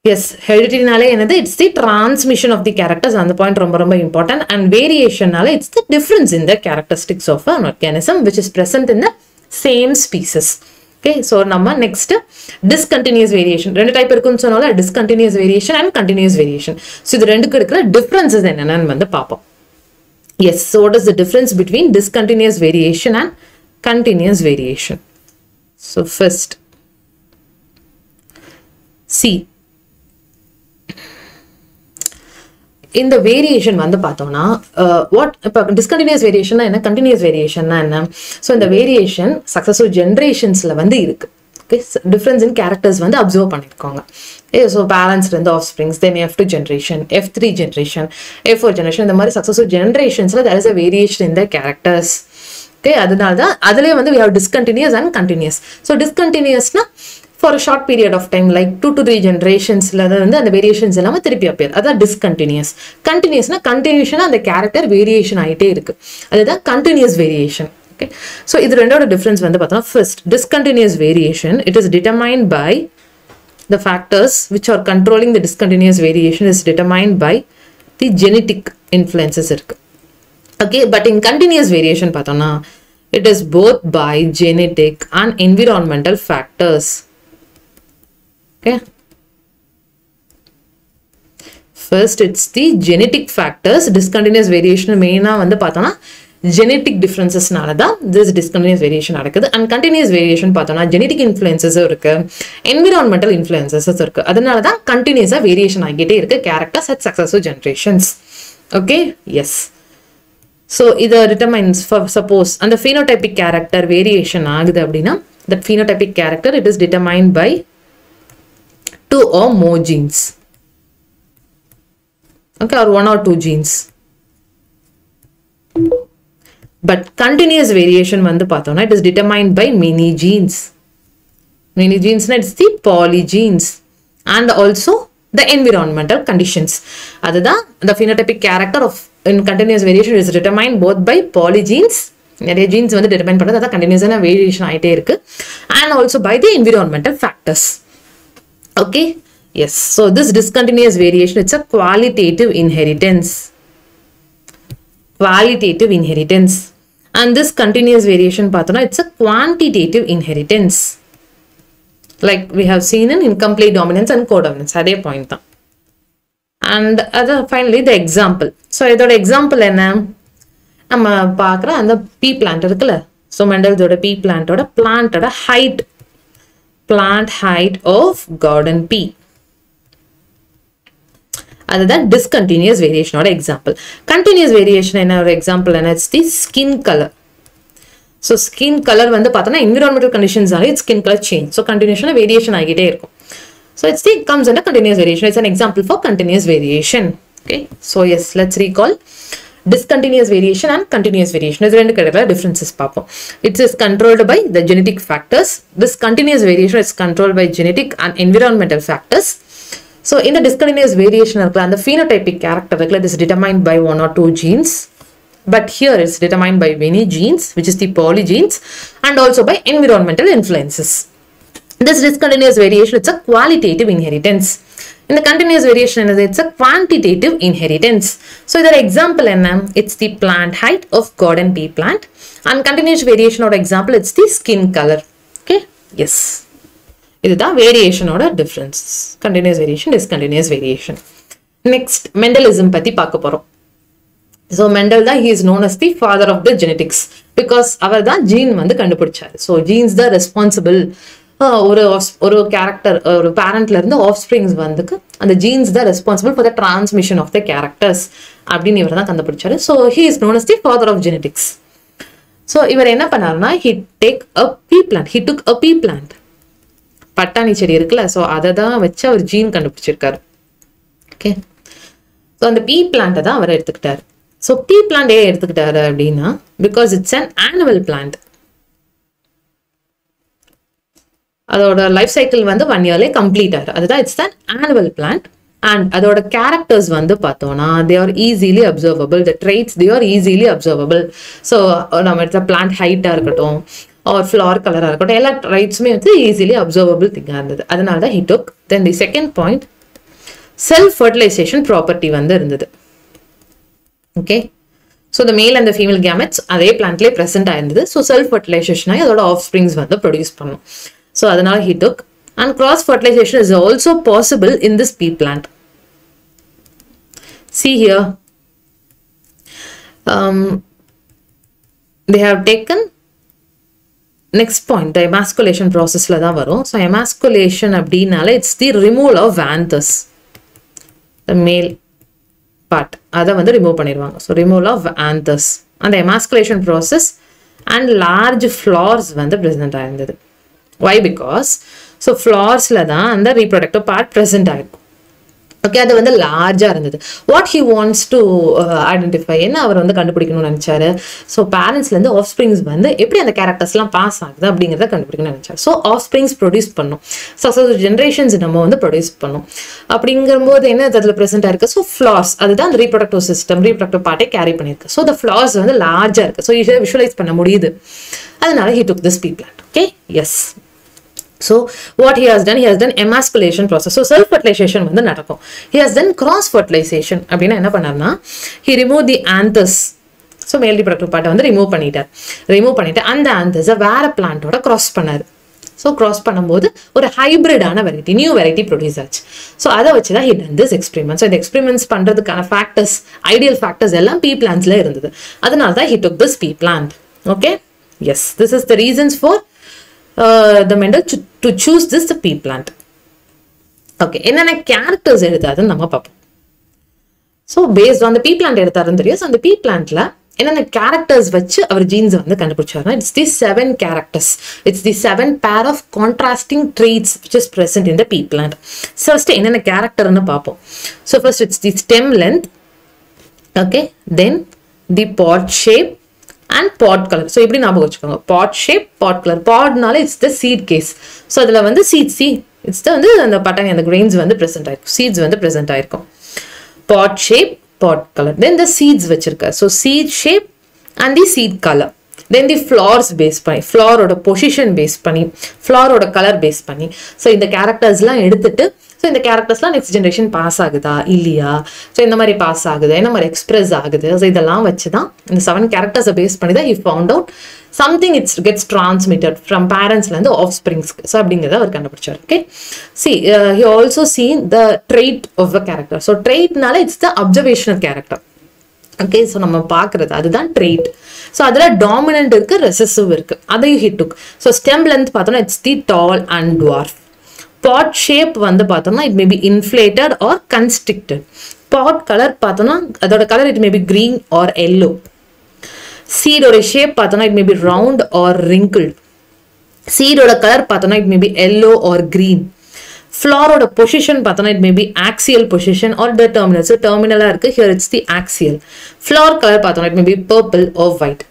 Yes, heredity nale enadhu, it's the transmission of the characters, and the point romba important. And variation nale, it's the difference in the characteristics of an organism which is present in the same species. Okay, so nama next discontinuous variation. Rendu type irukku sonala, discontinuous variation and continuous variation. So idu rendu irukra differences enna nu vandu paapom. Yes, so what is the difference between discontinuous variation and continuous variation? So first, see, in the variation வந்து பார்த்தோம்னா what இப்போ discontinuous variation என்ன, continuous variation என்ன? So இந்த variation successive generationsல வந்து இருக்கு. Okay, difference in characters வந்து observe பண்ணிருக்காங்க. Okay, so parents இருந்து offsprings, then F2 generation, F3 generation, F4 generation, இந்த மாதிரி successive generationsல there is a variation in the characters. Okay, அதனால தான் அதுலயே வந்து we have discontinuous and continuous. So discontinuousனா for a short period of time, like 2 to 3 generations, and the variations appear. That's discontinuous. Continuous na continuation and the character variation aite irukku. That's continuous variation. Okay. So this is difference. First, discontinuous variation, it is determined by the factors which are controlling the discontinuous variation is determined by the genetic influences. Okay, but in continuous variation, it is both by genetic and environmental factors. Okay. First, it's the genetic factors. Discontinuous variation main வந்து பார்த்தோம்னா genetic differences நால தான் this discontinuous variation நடக்குது. And continuous variation பார்த்தோம்னா genetic influences இருக்கு, environmental influences இருக்கு. அதனால தான் continuous variation ஆகிட்டே இருக்கு characters at successive generations. Okay, yes. So இது determines, for suppose and the phenotypic character variation ஆகுது அப்படின்னா, that phenotypic character it is determined by 2 or more genes. Okay, or 1 or 2 genes. But continuous variation vandu pathona, it is determined by many genes. Many genes, it's the polygenes and also the environmental conditions. Adha the phenotypic character of in continuous variation is determined both by polygenes. நிறைய genes வந்து determine பண்றது, அதான் continuous variation ஆயிட்டே இருக்கு, and also by the environmental factors. Okay, yes. So this discontinuous variation, it's a qualitative inheritance. Qualitative inheritance. And this continuous variation, it's a quantitative inheritance. Like we have seen in incomplete dominance and codominance. That's the point. And finally, the example. So the example is the pea plant. So Mendel's pea plant height. Plant height of garden pea. That's discontinuous variation or example. Continuous variation in our example, and it's the skin color. So skin color vandu pathana environmental conditions are its skin color change. So continuation variation agite irukum. So it's the comes under continuous variation. It's an example for continuous variation. Okay. So yes, let's recall discontinuous variation and continuous variation. Is rendu kadala differences paapom. It is controlled by the genetic factors. This continuous variation is controlled by genetic and environmental factors. So in the discontinuous variation, the phenotypic character is determined by 1 or 2 genes. But here it's determined by many genes, which is the polygenes, and also by environmental influences. This discontinuous variation, it's a qualitative inheritance. In the continuous variation, it's a quantitative inheritance. So the example, it's the plant height of garden pea plant. And continuous variation or example, it's the skin color. Okay, yes. This is the variation or difference. Continuous variation, discontinuous variation. Next, Mendelism pati paaka porom. So Mendel தான் he is known as the father of the genetics because அவர் தான் gene வந்து கண்டுபிடிச்சாரு. So genes தான் responsible ஒரு character ஒரு பேரண்ட்ல இருந்து offsprings வந்துக்கு அந்த ஜீன்ஸ் தான் responsible for the transmission of the characters அப்படின்னு இவர் தான் கண்டுபிடிச்சாரு. So he is known as the father of genetics. So இவர் என்ன பண்ணாருன்னா he took a B plant பட்டாணி செடி இருக்குல்ல, ஸோ அதை தான் வச்சு அவர் ஜீன் கண்டுபிடிச்சிருக்காரு. ஓகே, ஸோ அந்த பீ பிளான்ட்டை தான் அவர் எடுத்துக்கிட்டாரு. ஸோ பீ பிளான்ட் ஏன் எடுத்துக்கிட்டாரு அப்படின்னா because it's an annual plant. அதோட லைஃப் சைக்கிள் வந்து 1 yearலே கம்ப்ளீட் ஆகுது. அதுதான் it's an annual plant. And அதோட கேரக்டர்ஸ் வந்து பார்த்தோம்னா they are easily observable. The traits they are easily observable. So நம்ம இடத்துல பிளான்ட் ஹைட்டாக இருக்கட்டும் ஒரு ஃப்ளவர் கலராக இருக்கட்டும் எல்லா ட்ரெய்ட்ஸுமே வந்து ஈஸிலி அப்சர்வபிள் திங்காக இருந்தது. அதனால தான் he took. Then the second point self fertilisation property வந்து இருந்தது. Okay, so the male and female gametes அதே பிளான்ட்லேயே ப்ரெசென்ட் ஆயிருந்தது. ஸோ செல்ஃப் ஃபர்டிலைசேஷன் ஆகி அதோட ஆஃப் ஸ்ப்ரிங்ஸ் வந்து ப்ரொடியூஸ் பண்ணும். So அதனால he took. And cross fertilization is also possible in this pea plant. See here, they have taken next point the emasculation process la da varum. So emasculation அப்படினால it's the removal of anthers, the male part அதை வந்து remove பண்ணிடுவாங்க. So removal of anthers and the emasculation process and large flowers வந்து present ஆயிருந்தது. Why? Because so flowers la da and the reproductive part present ஆயிருக்கும். Okay, அது வந்து லார்ஜா இருந்தது. What he wants to identify என்ன அவர் வந்து கண்டுபிடிக்கணும்னு நினைச்சாரு. ஸோ பேரண்ட்ஸ்லேருந்து ஆஃப் ஸ்ப்ரிங்ஸ் வந்து எப்படி அந்த கேரக்டர்ஸ்லாம் பாஸ் ஆகுது அப்படிங்கிறத கண்டுபிடிக்கணும்னு நினைச்சாரு. ஸோ ஆஃப் ஸ்ப்ரிங்ஸ் ப்ரொடியூஸ் பண்ணும். ஸோ ஜென்ரேஷன்ஸ் நம்ம வந்து ப்ரொடியூஸ் பண்ணும். அப்படிங்கும்போது என்ன அதில் ப்ரெசென்ட் ஆயிருக்கு. ஸோ ஃப்ளார்ஸ் அதுதான் அந்த ரீப்ரொடக்டிவ் சிஸ்டம் ரீப்ரொடக்டிவ் பார்ட்டே கேரி பண்ணியிருக்கு. ஸோ த ஃப்ளார்ஸ் வந்து லார்ஜா இருக்கு. ஸோ ஈஸியாக விஷுவலைஸ் பண்ண முடியுது. அதனால he took this pea plant. Okay, yes. So what he has done emasculation process. So self fertilization வந்து நடக்கும். He has done cross fertilization. அப்படினா என்ன பண்ணாருன்னா he removed the anthers. So male reproductive part வந்து remove பண்ணிட்டு அந்த anthers வேற பிளான்ட்டோட cross பண்ணாரு. So cross பண்ணும்போது ஒரு ஹைபிரிடான வெரைட்டி நியூ வெரைட்டி ப்ரொடியூஸ் ஆச்சு. ஸோ அதை வச்சு தான் he done this experiment. So இந்த எக்ஸ்பெரிமெண்ட்ஸ் பண்ணுறதுக்கான ஃபேக்டர்ஸ் ஐடியல் ஃபேக்டர்ஸ் எல்லாம் பீ பிளான்ட்ஸ்ல இருந்தது. அதனால தான் he took this pea plant. Okay, yes, this is the reasons for the Mendel to choose this pea plant. Okay, என்னென்ன கேரக்டர்ஸ் எடுத்தாருன்னு நம்ம பார்ப்போம். So based on the pea plant எடுத்தாருன்னு தெரியும். ஸோ அந்த பீ பிளான்ட்ல என்னென்ன கேரக்டர்ஸ் வச்சு அவர் ஜீன்ஸ் வந்து கண்டுபிடிச்சாருன்னா it's the 7 characters. It's the 7 pair of contrasting traits which is present in the pea plant. So first என்னென்ன கேரக்டர்னு பார்ப்போம். So first it's the stem length. Okay, then the pod shape and pod color. So எப்படி ஞாபகம் வச்சுக்கோங்க, pod shape, pod color. podனால it's the seed case. So அதுல வந்து seeds it's the வந்து அந்த பட்டாணி அந்த grains வந்து present ஆயிருக்கும், seeds வந்து present ஆயிருக்கும். pod shape, pod color. Then the seeds வச்சிருக்க. So seed shape and the seed color. Then the flowers base பண்ணி, flower ஓட position base பண்ணி, flower ஓட color base பண்ணி. So இந்த charactersலாம் எடுத்துட்டு ஸோ இந்த கேரக்டர்ஸ்லாம் நெக்ஸ்ட் ஜென்ரேஷன் பாஸ் ஆகுதா இல்லையா, ஸோ இந்த மாதிரி பாஸ் ஆகுது, என்ன மாதிரி எக்ஸ்பிரஸ் ஆகுது, ஸோ இதெல்லாம் வச்சு தான் இந்த 7 கேரக்டர்ஸை பேஸ் பண்ணி தான் he found out something it's gets transmitted from பேரண்ட்ஸ்லேருந்து ஆஃப் ஸ்ப்ரிங்ஸ்க்கு. ஸோ அப்படிங்கிறத அவர் கண்டுபிடிச்சார். Okay, see he also seen the trait of the character. So ட்ரெய்ட்னால it's the observational character. Okay, so நம்ம பார்க்குறது அதுதான் ட்ரெய்ட். ஸோ அதில் டாமினன்ட் இருக்கு, ரெசசிவ் இருக்கு, அதையும் he took. So stem length பார்த்தோம்னா it's the tall and dwarf. pot shape வந்து பார்த்தோம்னா it may be inflated or constricted. pot color பார்த்தோம்னா அதோட color it may be green or yellow. seed ஓட shape பார்த்தோம்னா it may be round or wrinkled. seed ஓட color பார்த்தோம்னா it may be yellow or green. flower ஓட position பார்த்தோம்னா it may be axial position or terminal. So terminal இருக்கு, here it's the axial. flower color பார்த்தோம்னா it may be purple or white.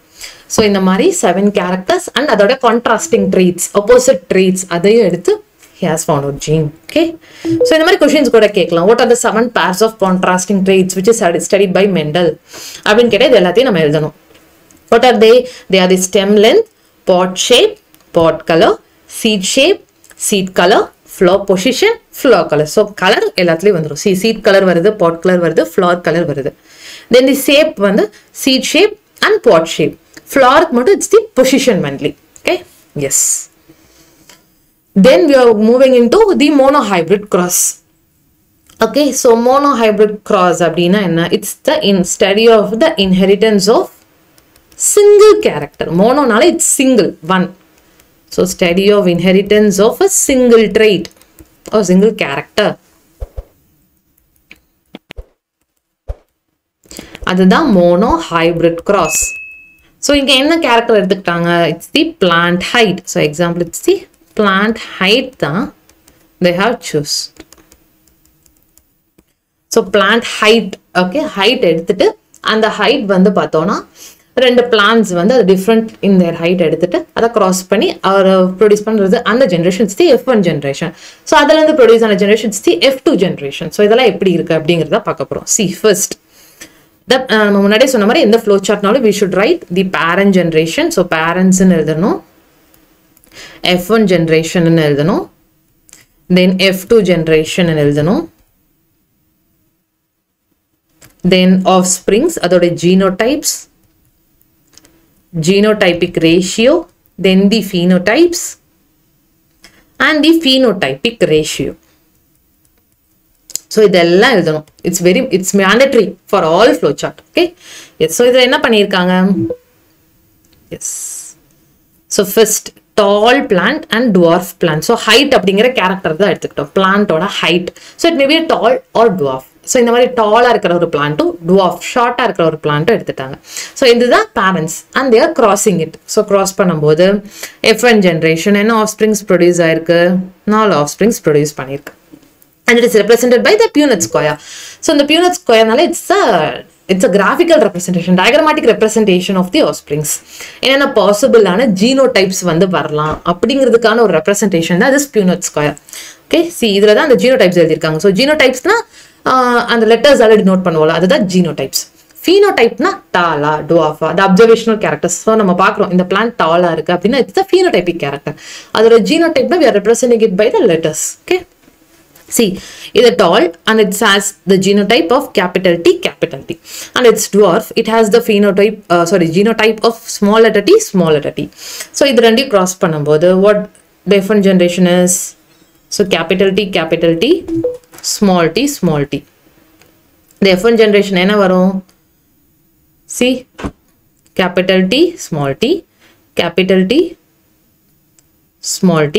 So இந்த மாதிரி 7 characters and அதோட contrasting traits, opposite traits அதையும் எடுத்து he has found out gene. Okay, so இந்த மாதிரி questions கூட கேட்கலாம். what are the 7 pairs of contrasting traits which is studied by Mendel அப்படின்னு கேட்டா இது எல்லாத்தையும் நம்ம எழுதணும். what are they? They are the stem length, pod shape, pod color, seed shape, seed color, flower position, flower color. so color எல்லாத்துலயும் வந்துரும். see, seed color வருது, pod color வருது, flower color வருது. then the shape வந்து seed shape and pod shape. flower மட்டும் it's the position only. Okay, yes. Then we are moving into the monohybrid cross. Okay, so monohybrid cross அப்படினா என்ன? It's the study of the inheritance of single character. Mono நால it's single, one. So study of inheritance of a single trait or single character. அதுதான் monohybrid cross. So இங்க என்ன character எடுத்துக்கிட்டாங்க? It's the plant height. So example, it's the plant height தான் they have choose. So plant height, okay, height எடுத்துட்டு அந்த height வந்து பார்த்தோம்னா ரெண்டு plants வந்து அது different in their height எடுத்துட்டு அதை cross பண்ணி அவர் ப்ரொடியூஸ் பண்றது அந்த generation is the F1 generation. So அதுல இருந்து ப்ரொடியூஸ் ஆன generation is the F2 generation. So இதெல்லாம் எப்படி இருக்கு அப்படிங்கறத பார்க்க போறோம். See first, நம்ம முன்னாடியே சொன்ன மாதிரி இந்த flow chartனால we should write the parent generation. So parents ன்னு எழுதணும், F1 generation ன்னு எழுதணும், then F2 generation ன்னு எழுதணும், then offsprings, அதோட genotypes, genotypic ratio, then the phenotypes and the phenotypic ratio. So இதெல்லாம் எழுதணும். It's mandatory for all flowchart. Okay. Yes. So இதில் என்ன பண்ணியிருக்காங்க? Yes. So first tall plant and dwarf plant. So height அப்படிங்கிற character தான் எடுத்துக்கிட்டோம். Plant ஓட height. So it may be tall or dwarf. So இந்த மாதிரி tall இருக்கிற ஒரு plant, dwarf short இருக்கிற ஒரு plant எடுத்துட்டாங்க. So இதுதான் parents and they are crossing it. So cross பண்ணும்போது F1 generation என்ன offsprings produce ஆயிருக்கு? 4 offsprings produce பண்ணிருக்கு. And it is represented by the Punnett square. So the Punnett square நால it's a graphical representation, diagrammatic representation of the offsprings. என்னென்ன possible ஆன genotypes வந்து வரலாம் அப்படிங்கிறதுக்கான ஒரு representation தான் this Punnett square. Okay, see இதுல தான் அந்த genotypes எழுதியிருக்காங்க. So genotypesனா அந்த letters already note பண்ணுவோம்ல, அதுதான் genotypes. Phenotypeனா tall-ஆ, dwarf-ஆ, the observational characters. So நம்ம பார்க்குறோம் இந்த plant tall-ஆ இருக்கு அப்படின்னா it's the phenotypic character. அதோட genotype we are representing it by the letters. Okay. See, it's tall and it has the genotype of capital T, capital T. And it's dwarf, it has the phenotype, genotype of small letter t, small letter t. So, இது ரெண்டி cross பண்ணும்போது, what the F1 generation is? So, capital T, small t, small t. The F1 generation என்ன வரும்? See, capital T, small t, capital T, small t,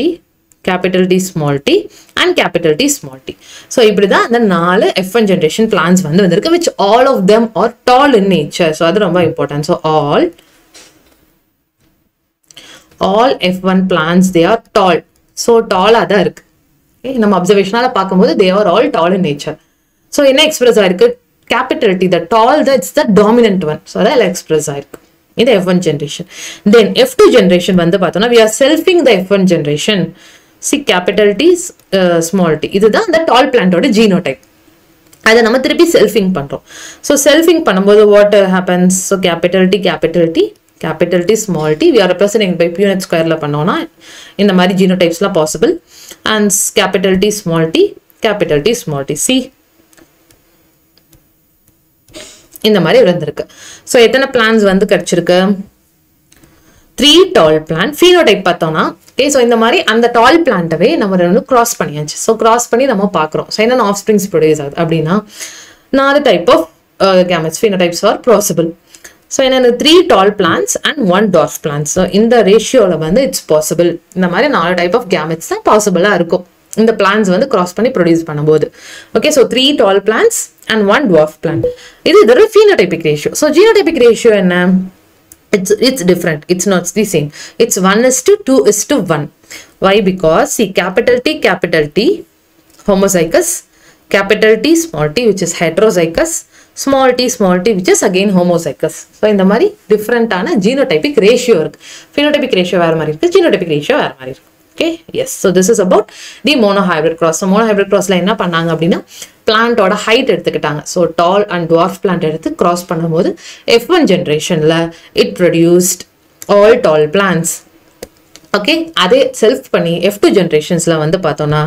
capital T small t and capital T small t. So இப்படிதான் அந்த 4 F1 generation plants வந்து வந்திருக்கு, which all of them are tall in nature. So அது ரொம்ப important. So all F1 plants they are tall. So tall தான் இருக்கு. Okay, நம்ம observationால பாக்கும்போது they are all tall in nature. So என்ன express ஆயிருக்கு? Capital T, the tall, that's the dominant one. So அதெல்லாம் express ஆயிருக்கு in the F1 generation. Then F2 generation வந்து பார்த்தோம்னா we are selfing the F1 generation. See, capital T, small t. இதுதான் the tall plant ஓட genotype. அதை நம்ம திருப்பி selfing பண்றோம். So selfing பண்ணும்போது what happens? So capital T, capital T, small t. We are representing by Punnett squareல பண்ணோம்னா இந்த மாதிரி genotypesலாம் possible. And capital T, small t, capital T, small t. See, இந்த மாதிரி வந்திருக்கு. So எத்தனை plants வந்து கிடைச்சிருக்கு? 3 tall plant. Phenotype பார்த்தோம்னா okay, so இந்த மாதிரி அந்த tall plant-வே நம்ம ரெண்டு cross பண்ணியாச்சு. So cross பண்ணி நம்ம பார்க்குறோம். So என்னென்ன offsprings produce ஆகுது அப்படின்னா 4 type of gametes, phenotypes are possible. So என்னென்ன 3 tall plants and 1 dwarf plants. So இந்த ரேஷியோல வந்து it's possible. இந்த மாதிரி 4 type of gametes தான் possible-ஆ இருக்கும் இந்த plants வந்து cross பண்ணி produce பண்ணும்போது. Okay, so 3 tall plants and 1 dwarf plant. இது இதோட phenotypic ratio. So genotypic ratio என்ன? It's different. It's not the same. It's 1:2:1. Why? Because see, capital T homozygous, capital T small t which is heterozygous, small t which is again homozygous. So இந்த மாதிரி different ஆன genotypic ratio இருக்கு. Phenotypic ratio வேற மாதிரி இருக்கு, genotypic ratio வேற மாதிரி இருக்கு. Okay, yes. So this is about the monohybrid cross. So monohybrid crossல என்ன பண்ணாங்க அப்படின்னா plant ஓட height எடுத்துக்கிட்டாங்க. So tall and dwarf plant எடுத்து cross பண்ணும்போது F1 generationல it produced all tall plants. Okay, அதே self பண்ணி F2 generationsல வந்து பார்த்தோம்னா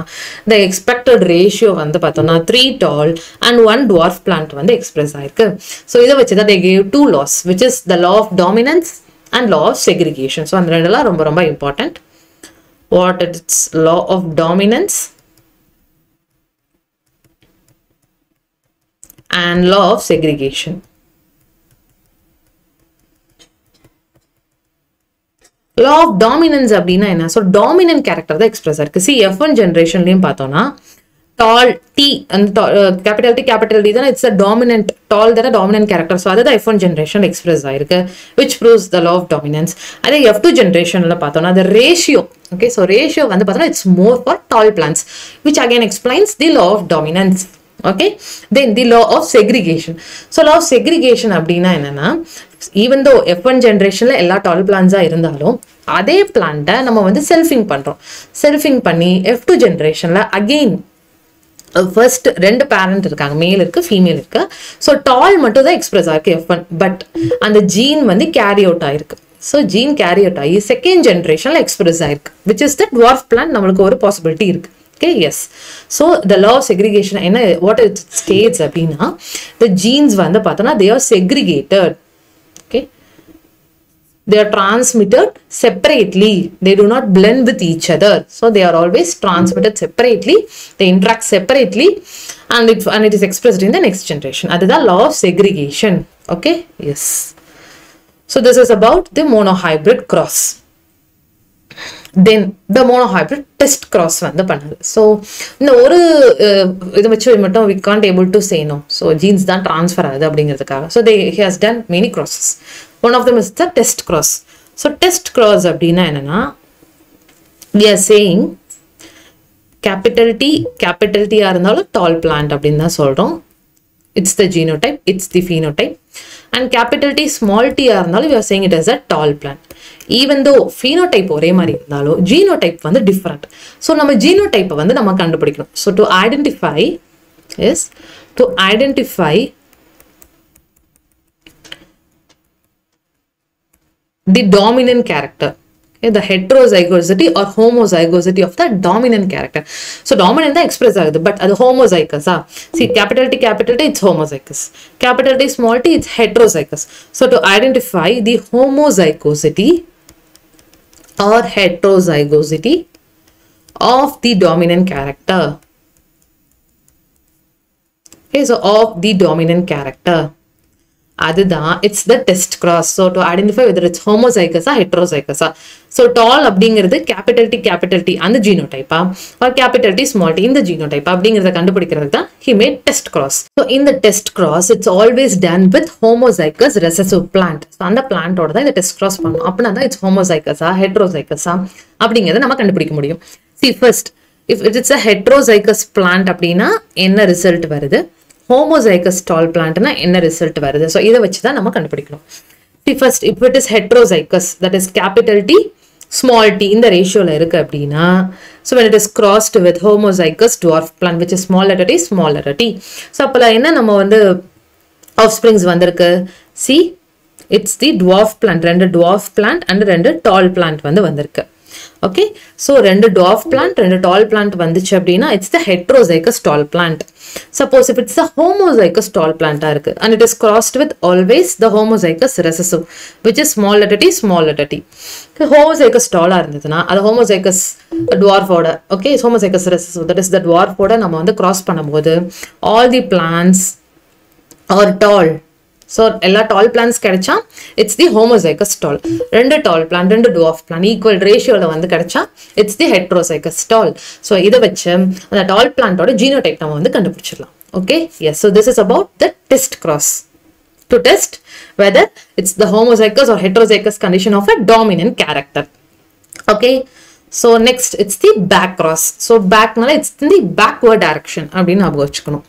the expected ratio வந்து பார்த்தோம்னா 3 tall and 1 dwarf plant வந்து express ஆயிருக்கு. So இதை வச்சு தான் they gave 2 laws, which is the law of dominance and law of segregation. So அந்த ரெண்டெல்லாம் ரொம்ப ரொம்ப important. What is law of dominance and law of segregation. Law of dominance அப்படினா என்ன? So dominant character தான் express இருக்கு. See F1 generationலயும் பார்த்தோம்னா tall T and capital T தான் it's a dominant tall that a dominant character. So அதுதான் F1 generation express ஆயிருக்கு, which proves the law of dominance. அதே F2 generationல பார்த்தோம்னா the ratio, okay, so ratio வந்து பார்த்தோம்னா it's more for tall plants, which again explains the law of dominance. Okay, then the law of segregation. So law of segregation அப்படினா என்னன்னா, even though F1 generationல எல்லா tall plants இருந்தாலும் அதே plant நம்ம வந்து selfing பண்றோம். Selfing பண்ணி F2 generationல again first ரெண்டு parent இருக்காங்க, மேல் இருக்கு ஃபீமேல் இருக்கு. So tall மட்டும் தான் எக்ஸ்பிரஸ் ஆயிருக்கு F1, பட் அந்த ஜீன் வந்து கேரி அவுட் ஆயிருக்கு. So gene carry out ஆகி செகண்ட் ஜெனரேஷன்ல எக்ஸ்பிரஸ் ஆயிருக்கு, which is the dwarf plant. நம்மளுக்கு ஒரு பாசிபிலிட்டி இருக்கு. Okay, yes. So the law of segregation என்ன, what it states அப்படின்னா, the genes வந்து பார்த்தோம்னா they are segregated. Okay, they are transmitted separately, they do not blend with each other, so they are always transmitted separately, they interact separately, and it is expressed in the next generation. That is the law of segregation. Okay, yes. So this is about the monohybrid cross. Then the monohybrid test cross வந்து பண்ணது. So இந்த ஒரு இது வச்சு மட்டும் we can't able to say no, so genes தான் transfer ஆகுது அப்படிங்கிறதுக்காக. So he has done many crosses. One of them is the test cross. So test cross அப்படின்னா என்னன்னா, we are saying capital T இருந்தாலும் tall plant அப்படின்னு தான் சொல்றோம். It's the genotype, it's the phenotype. And capital T small t இருந்தாலும் we are saying it as a tall plant. Even though phenotype ஒரே மாதிரி இருந்தாலும் genotype வந்து different. So நம்ம genotype வந்து நம்ம கண்டுபிடிக்கணும். So to identify the dominant character, okay, the heterozygosity or homozygosity of the dominant character. So dominant தான் express ஆகுது, but அது homozygous. See capital T it's homozygous, capital T small t it's heterozygous. So to identify the homozygosity or heterozygosity of the dominant character, okay, so of the dominant character, அதுதான் it's the test cross. So to identify whether it's homozygous or heterozygous. So tall அப்படிங்கிறது capital T அந்த genotype or capital T small t இந்த genotype அப்படிங்கிறத கண்டுபிடிக்கிறது தான் he made test cross. So in the test cross it's always done with homozygous recessive plant. So அந்த plant ஓட தான் இந்த test cross பண்ணணும். அப்படின்னா தான் it's homozygous heterozygous அப்படிங்கிறத நம்ம கண்டுபிடிக்க முடியும். See first, if it's a heterozygous plant அப்படின்னா என்ன ரிசல்ட் வருது, homozygous tall plant na enna result varudhu. So idha vechi dhaan nama kandupidikanum. See first, if it is heterozygous, that is capital T small t in the ratio la irukku appadina, so when it is crossed with homozygous dwarf plant which is small letter t, so appala enna nama vandu offsprings vandirukku. See, it's the dwarf plant, rendu dwarf plant and rendu tall plant vandirukku. Okay, so rendu dwarf plant rendu tall plant vandichu appadina, it's the heterozygous tall plant. Suppose if it's a homozygous tall plant and it is crossed with always the homozygous recessive which is small letter t. Homozygous tall irundhaduna adu homozygous dwarf order, okay, is homozygous recessive, that is the dwarf order nama vandu cross பண்ணும்போது all the plants are tall. So எல்லா tall plants கிடைச்சா it's the homozygous tall. ரெண்டு tall plant ரெண்டு dwarf plant equal ratioல வந்து கிடைச்சா it's the heterozygous tall. So இத வச்சு அந்த tall plant ஓட genotype நம்ம வந்து கண்டுபிடிச்சிடலாம். Okay, yes, so this is about the test cross to test whether it's the homozygous or heterozygous condition of a dominant character. Okay, so next it's the back cross. So back nala it's in the backward direction அப்படினு ஞாபகம் வச்சுக்கணும்.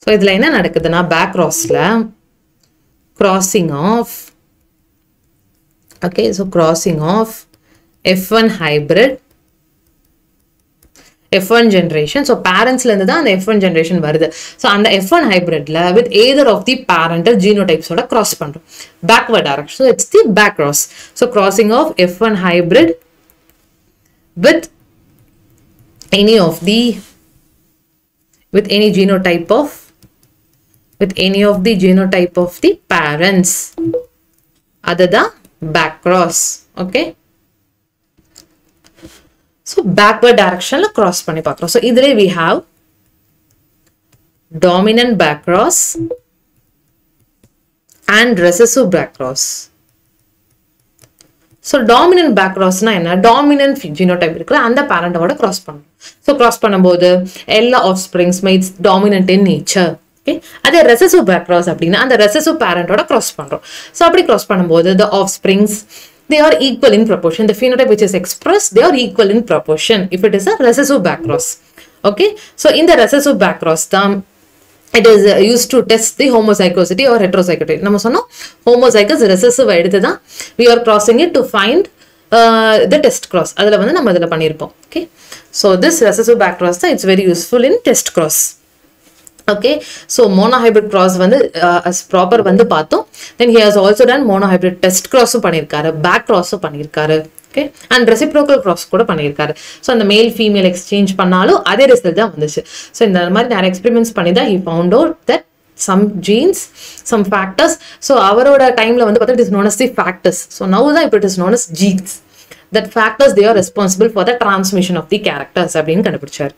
So idhula enna nadakuduna, back cross la crossing of, okay, so crossing of F1 hybrid F1 generation. So parents la irundha the F1 generation varudhu. So and the F1 hybrid la with either of the parental genotypes oda cross pandrom backward direction. So it's the back cross. So crossing of F1 hybrid with any of the genotype of the parents, adha back cross. Okay, So backward direction la cross பண்ணி பார்க்கிறோம். So இதுல we have dominant back cross and recessive back cross. So dominant back cross na enna? Dominant genotype irukla and the parent oda cross பண்ணும். So cross பண்ணும்போது எல்லா offsprings mates dominant in nature. Okay, அதே recessive back cross அப்படினா அந்த recessive parent oda cross பண்றோம். So அப்படி cross பண்ணும்போது the offsprings they are equal in proportion. The phenotype which is expressed, they are equal in proportion if it is a recessive back cross. Okay, so in the recessive back cross it is used to test the homozygosity or heterozygosity. நம்ம சொன்னோம் homozygous recessive எடுத்து தான் we are crossing it to find the test cross. அதில் வந்து நம்ம இதில் பண்ணியிருப்போம். Okay, so this recessive back cross தான் it's very useful in test cross. Okay, so monohybrid cross வந்து as proper வந்து பார்த்தோம். Then he has also done monohybrid test cross பண்ணியிருக்காரு, back cross பண்ணியிருக்காரு. Okay, and reciprocal cross கூட பண்ணியிருக்காரு. So அந்த male female exchange பண்ணாலும் அதே ரிசல்ட் தான் வந்துச்சு. So இந்த மாதிரி நிறைய எக்ஸ்பெரிமெண்ட்ஸ் பண்ணி தான் he found out that some genes, some factors. So அவரோட டைம்ல வந்து பார்த்தா it is known as the factors. So now தான் இப்போ it is known as genes. That factors they are responsible for the transmission of the characters அப்படின்னு கண்டுபிடிச்சார்.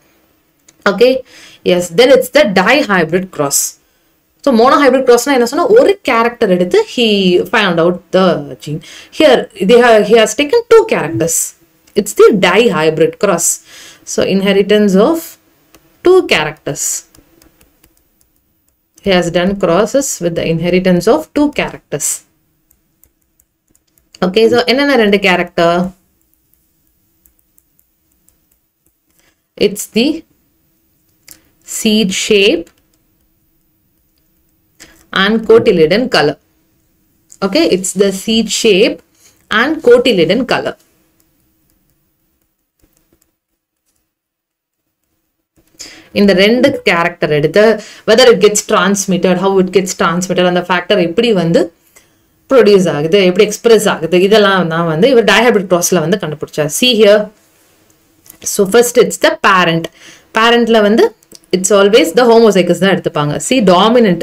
Okay, yes, then it's the dihybrid cross. So monohybrid cross na enna sonna oru character eduthu he found out the gene. Here he has taken two characters. It's the dihybrid cross. So inheritance of two characters. He has done crosses with the inheritance of two characters. Okay, so enna rendu character? It's the seed shape and cotyledon color. Okay, it's the seed shape and cotyledon color. In the ரெண்டு character எடுத்து whether it gets transmitted, how it gets transmitted, and the factor எப்படி வந்து produce ஆகுது, எப்படி express ஆகுது, இதெல்லாம் தான் வந்து இவர் dihybrid crossல வந்து கண்டுபிடிச்சார். See here, so first it's the parentல வந்து it's always the homozygous தான் எடுத்துப்பாங்க. See dominant,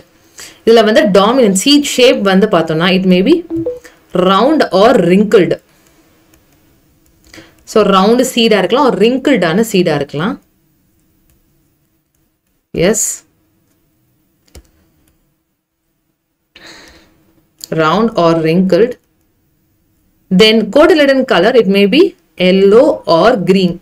இதுல வந்து dominant seed shape வந்து பார்த்தோம்னா it may be round or wrinkled. So round seed இருக்கலாம் or wrinkled ஆன seed இருக்கலாம். Yes, round or wrinkled. Then cotyledon color it may be yellow or green.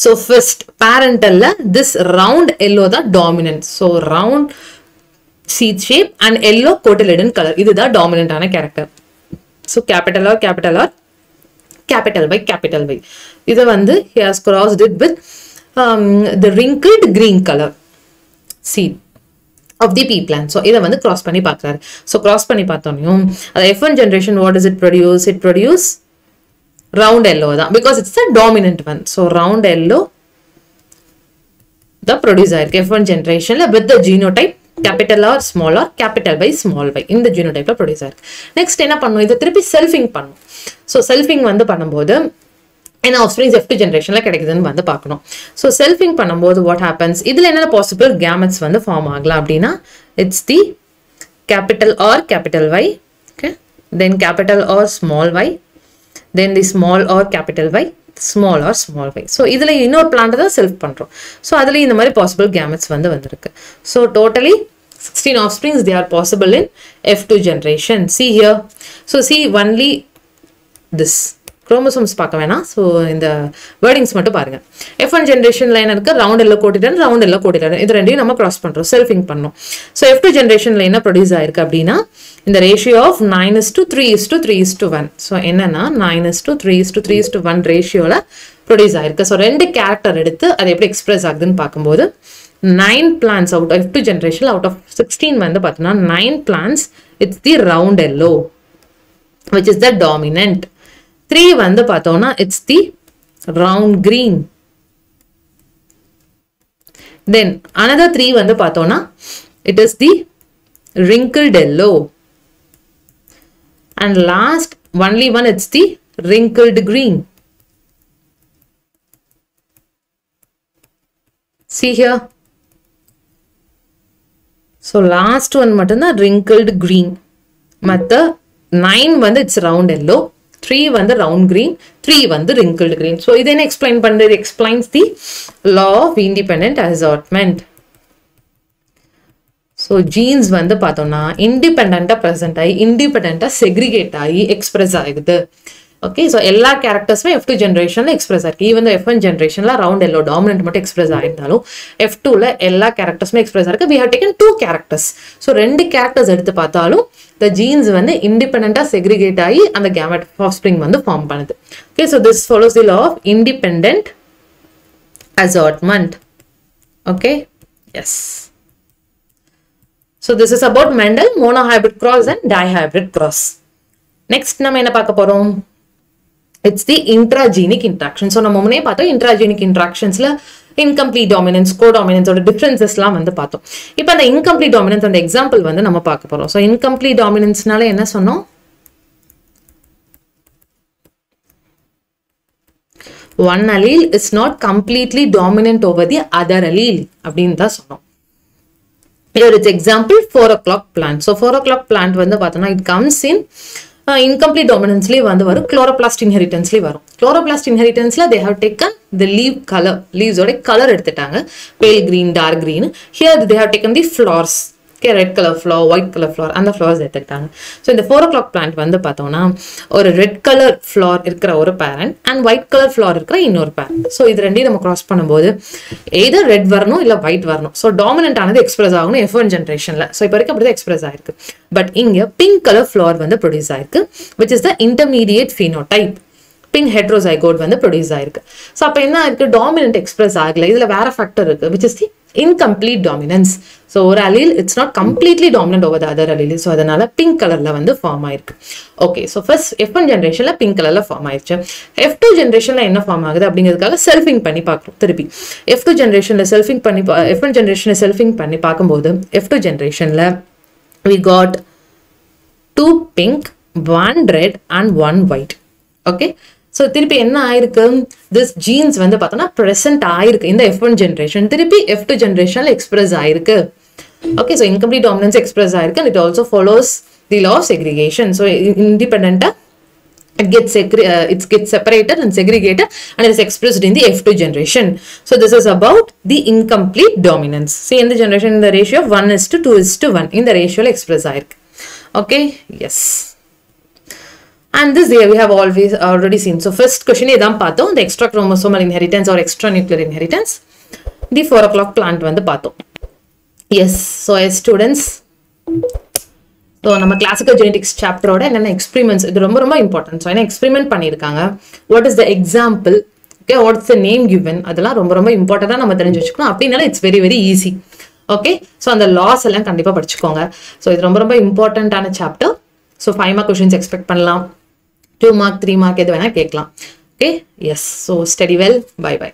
So first parental this round yellow the dominant. So round seed shape and yellow cotyledon color. This is the dominant character. So capital R, capital Y. This one he has crossed it with the wrinkled green color seed of the pea plant. So this one cross பண்ணி பார்க்கறாரு. So cross பண்ணி பார்த்தோம்னியும் the F1 generation what does it produce? It produce round yellow da, because it's the dominant one. So round yellow the producer F1 generation la with the genotype capital R small r capital Y small y in the genotype la producer. Next enna பண்ணும், இத திருப்பி selfing பண்ணும். So selfing வந்து பண்ணும்போது என்ன offsprings F2 generation la கிடைக்குதுன்னு வந்து பார்க்கணும். So selfing பண்ணும்போது what happens, இதுல என்ன possible gametes வந்து form ஆகலாம் அப்படினா it's the capital R capital Y, okay, then capital R small y, then the small or capital Y, small or small y. So இதுல இன்னொரு பிளான்ட் தான் self பண்றோம். So அதுல இந்த மாதிரி possible gametes வந்து வந்திருக்கு. So totally 16 offsprings they are possible in F2 generation. See here, so see only this chromosomes பார்க்க வேணாம். So இந்த wordings மட்டும் பாருங்க. F1 generation line இருக்கு round yellow cotyledon, round yellow cotyledon. இது ரெண்டையும் நம்ம cross பண்றோம், selfing பண்ணோம். So F2 generation ல என்ன produce ஆயிருக்கு அப்படினா இந்த ratio of 9:3:3:1. So என்னன்னா 9:3:3:1 ரேஷியோல produce ஆயிருக்கு. So ரெண்டு character எடுத்து அது எப்படி express ஆகுதுன்னு பார்க்கும்போது 9 plants out of F2 generation out of 16 வந்து பார்த்தோம்னா 9 plants it's the round yellow which is the dominant. 3 வந்து பார்த்தோம்னா it's the round green. Then another 3 வந்து பார்த்தோம்னா it is the wrinkled yellow. And last only one it's the wrinkled green. See here. So last one மட்டும் தான் wrinkled green. மத்த 9 வந்து it's round yellow. 3 வந்து round green, 3 வந்து wrinkled green. So இது என்ன explain பண்ணுது? It explains the law of independent assortment. So genes வந்து பார்த்தோம்னா independent-ஆ present ஆகி independent-ஆ segregate ஆகி express ஆகுது. Okay, so எல்லா characters-மே F2 generationல express ஆயிருக்கு. Even the F1 generationல round yellow dominant மட்டும் express ஆயிருந்தாலும் F2ல எல்லா characters-மே express ஆயிருக்கு. We have taken 2 characters. So 2 characters எடுத்து பார்த்தாலும் the genes வந்து independent-ஆ segregate ஆகி அந்த gamete offspring வந்து form பண்ணுது. Okay, so this follows the law of independent assortment. Okay, yes. So this is about Mendel monohybrid cross and dihybrid cross. Next நம்ம என்ன பார்க்க போறோம்? It's the intragenic interaction. So நம்ம முன்னே பார்த்தோம் intragenic interactionsல incomplete dominance, codominance ஓட differencesலாம் வந்து பார்த்தோம். இப்போ அந்த incomplete dominance அந்த example வந்து நம்ம பார்க்க போறோம். So incomplete dominanceனால என்ன சொன்னோம்? One allele is not completely dominant over the other allele அப்படின்னு தான் சொன்னோம். Here it's example 4 o'clock plant. So 4 o'clock plant வந்து பார்த்தோம்னா it comes in incomplete dominance-லே வந்து வரும், chloroplast inheritance-லே வரும். Chloroplast inheritance-ல they have taken the leaf color, leaves-ஓட color எடுத்துட்டாங்க, pale green, dark green. Here they have taken the flowers. Okay, red color flower, white color flower, and the flowers எடுத்துட்டாங்க. So இந்த 4 o'clock plant வந்து பார்த்தோம்னா ஒரு red color flower இருக்கிற ஒரு parent and white color flower இருக்கிற இன்னொரு parent. So இது ரெண்டையும் நம்ம cross பண்ணும்போது either red வரணும் இல்ல white வரணும். So dominant ஆனது express ஆகணும் F1 generationல. So இப்போ வரைக்கும் அப்படிதான் express ஆயிருக்கு. But இங்க pink color flower வந்து produce ஆயிருக்கு, which is the intermediate phenotype. Pink heterozygote வந்து produce ஆயிருக்கு. So அப்ப என்ன ஆயிருக்கு? Dominant express ஆகல. இதுல வேற factor இருக்கு, which is the incomplete dominance. So ஒரு allele it's not completely dominant over the other allele. So அதனால pink colorல வந்து form ஆயிருக்கு. Okay, so first F1 generationல pink colorல form ஆயிருச்சு. F2 generationல என்ன form ஆகுது அப்படிங்கிறதுக்காக selfing பண்ணி பார்க்கிறோம் திருப்பி. F2 generationல selfing பண்ணி F1 generationல selfing பண்ணி பார்க்கும்போது F2 generationல we got 2 pink, 1 red and 1 white. Okay, so திருப்பி என்ன ஆயிருக்கு? This genes வந்து பார்த்தோம்னா present ஆயிருக்கு இந்த F1 generation, திருப்பி F2 generationல express ஆயிருக்கு. Okay, so incomplete dominance express ஆயிருக்கு and it also follows the law of segregation. So independent it gets separated and segregated and it is expressed in the F2 generation. So this is about the incomplete dominance. See in the generation in the ratio of 1:2:1 in the ratio express ஆயிருக்கு. Okay, yes. And this here we have already seen. So first question is the extra chromosomal inheritance or extranuclear inheritance. The 4 o'clock plant வந்து பார்த்தோம். Yes, so as students, so நம்ம classical genetics chapter ஓட என்னென்ன experiments இது ரொம்ப ரொம்ப important. So என்ன experiment பண்ணியிருக்காங்க, what is the example, okay, what's the name given, அதெல்லாம் ரொம்ப ரொம்ப இம்பார்ட்டண்டா நம்ம தெரிஞ்சு வச்சுக்கணும். அப்படினால it's very very easy. Okay, so அந்த laws எல்லாம் கண்டிப்பா படிச்சுக்கோங்க. So இது ரொம்ப ரொம்ப இம்பார்ட்டன்டான chapter. So 5 mark questions expect பண்ணலாம், 2 mark 3 mark எது வேணா கேட்கலாம். Okay, yes, so study well, bye bye.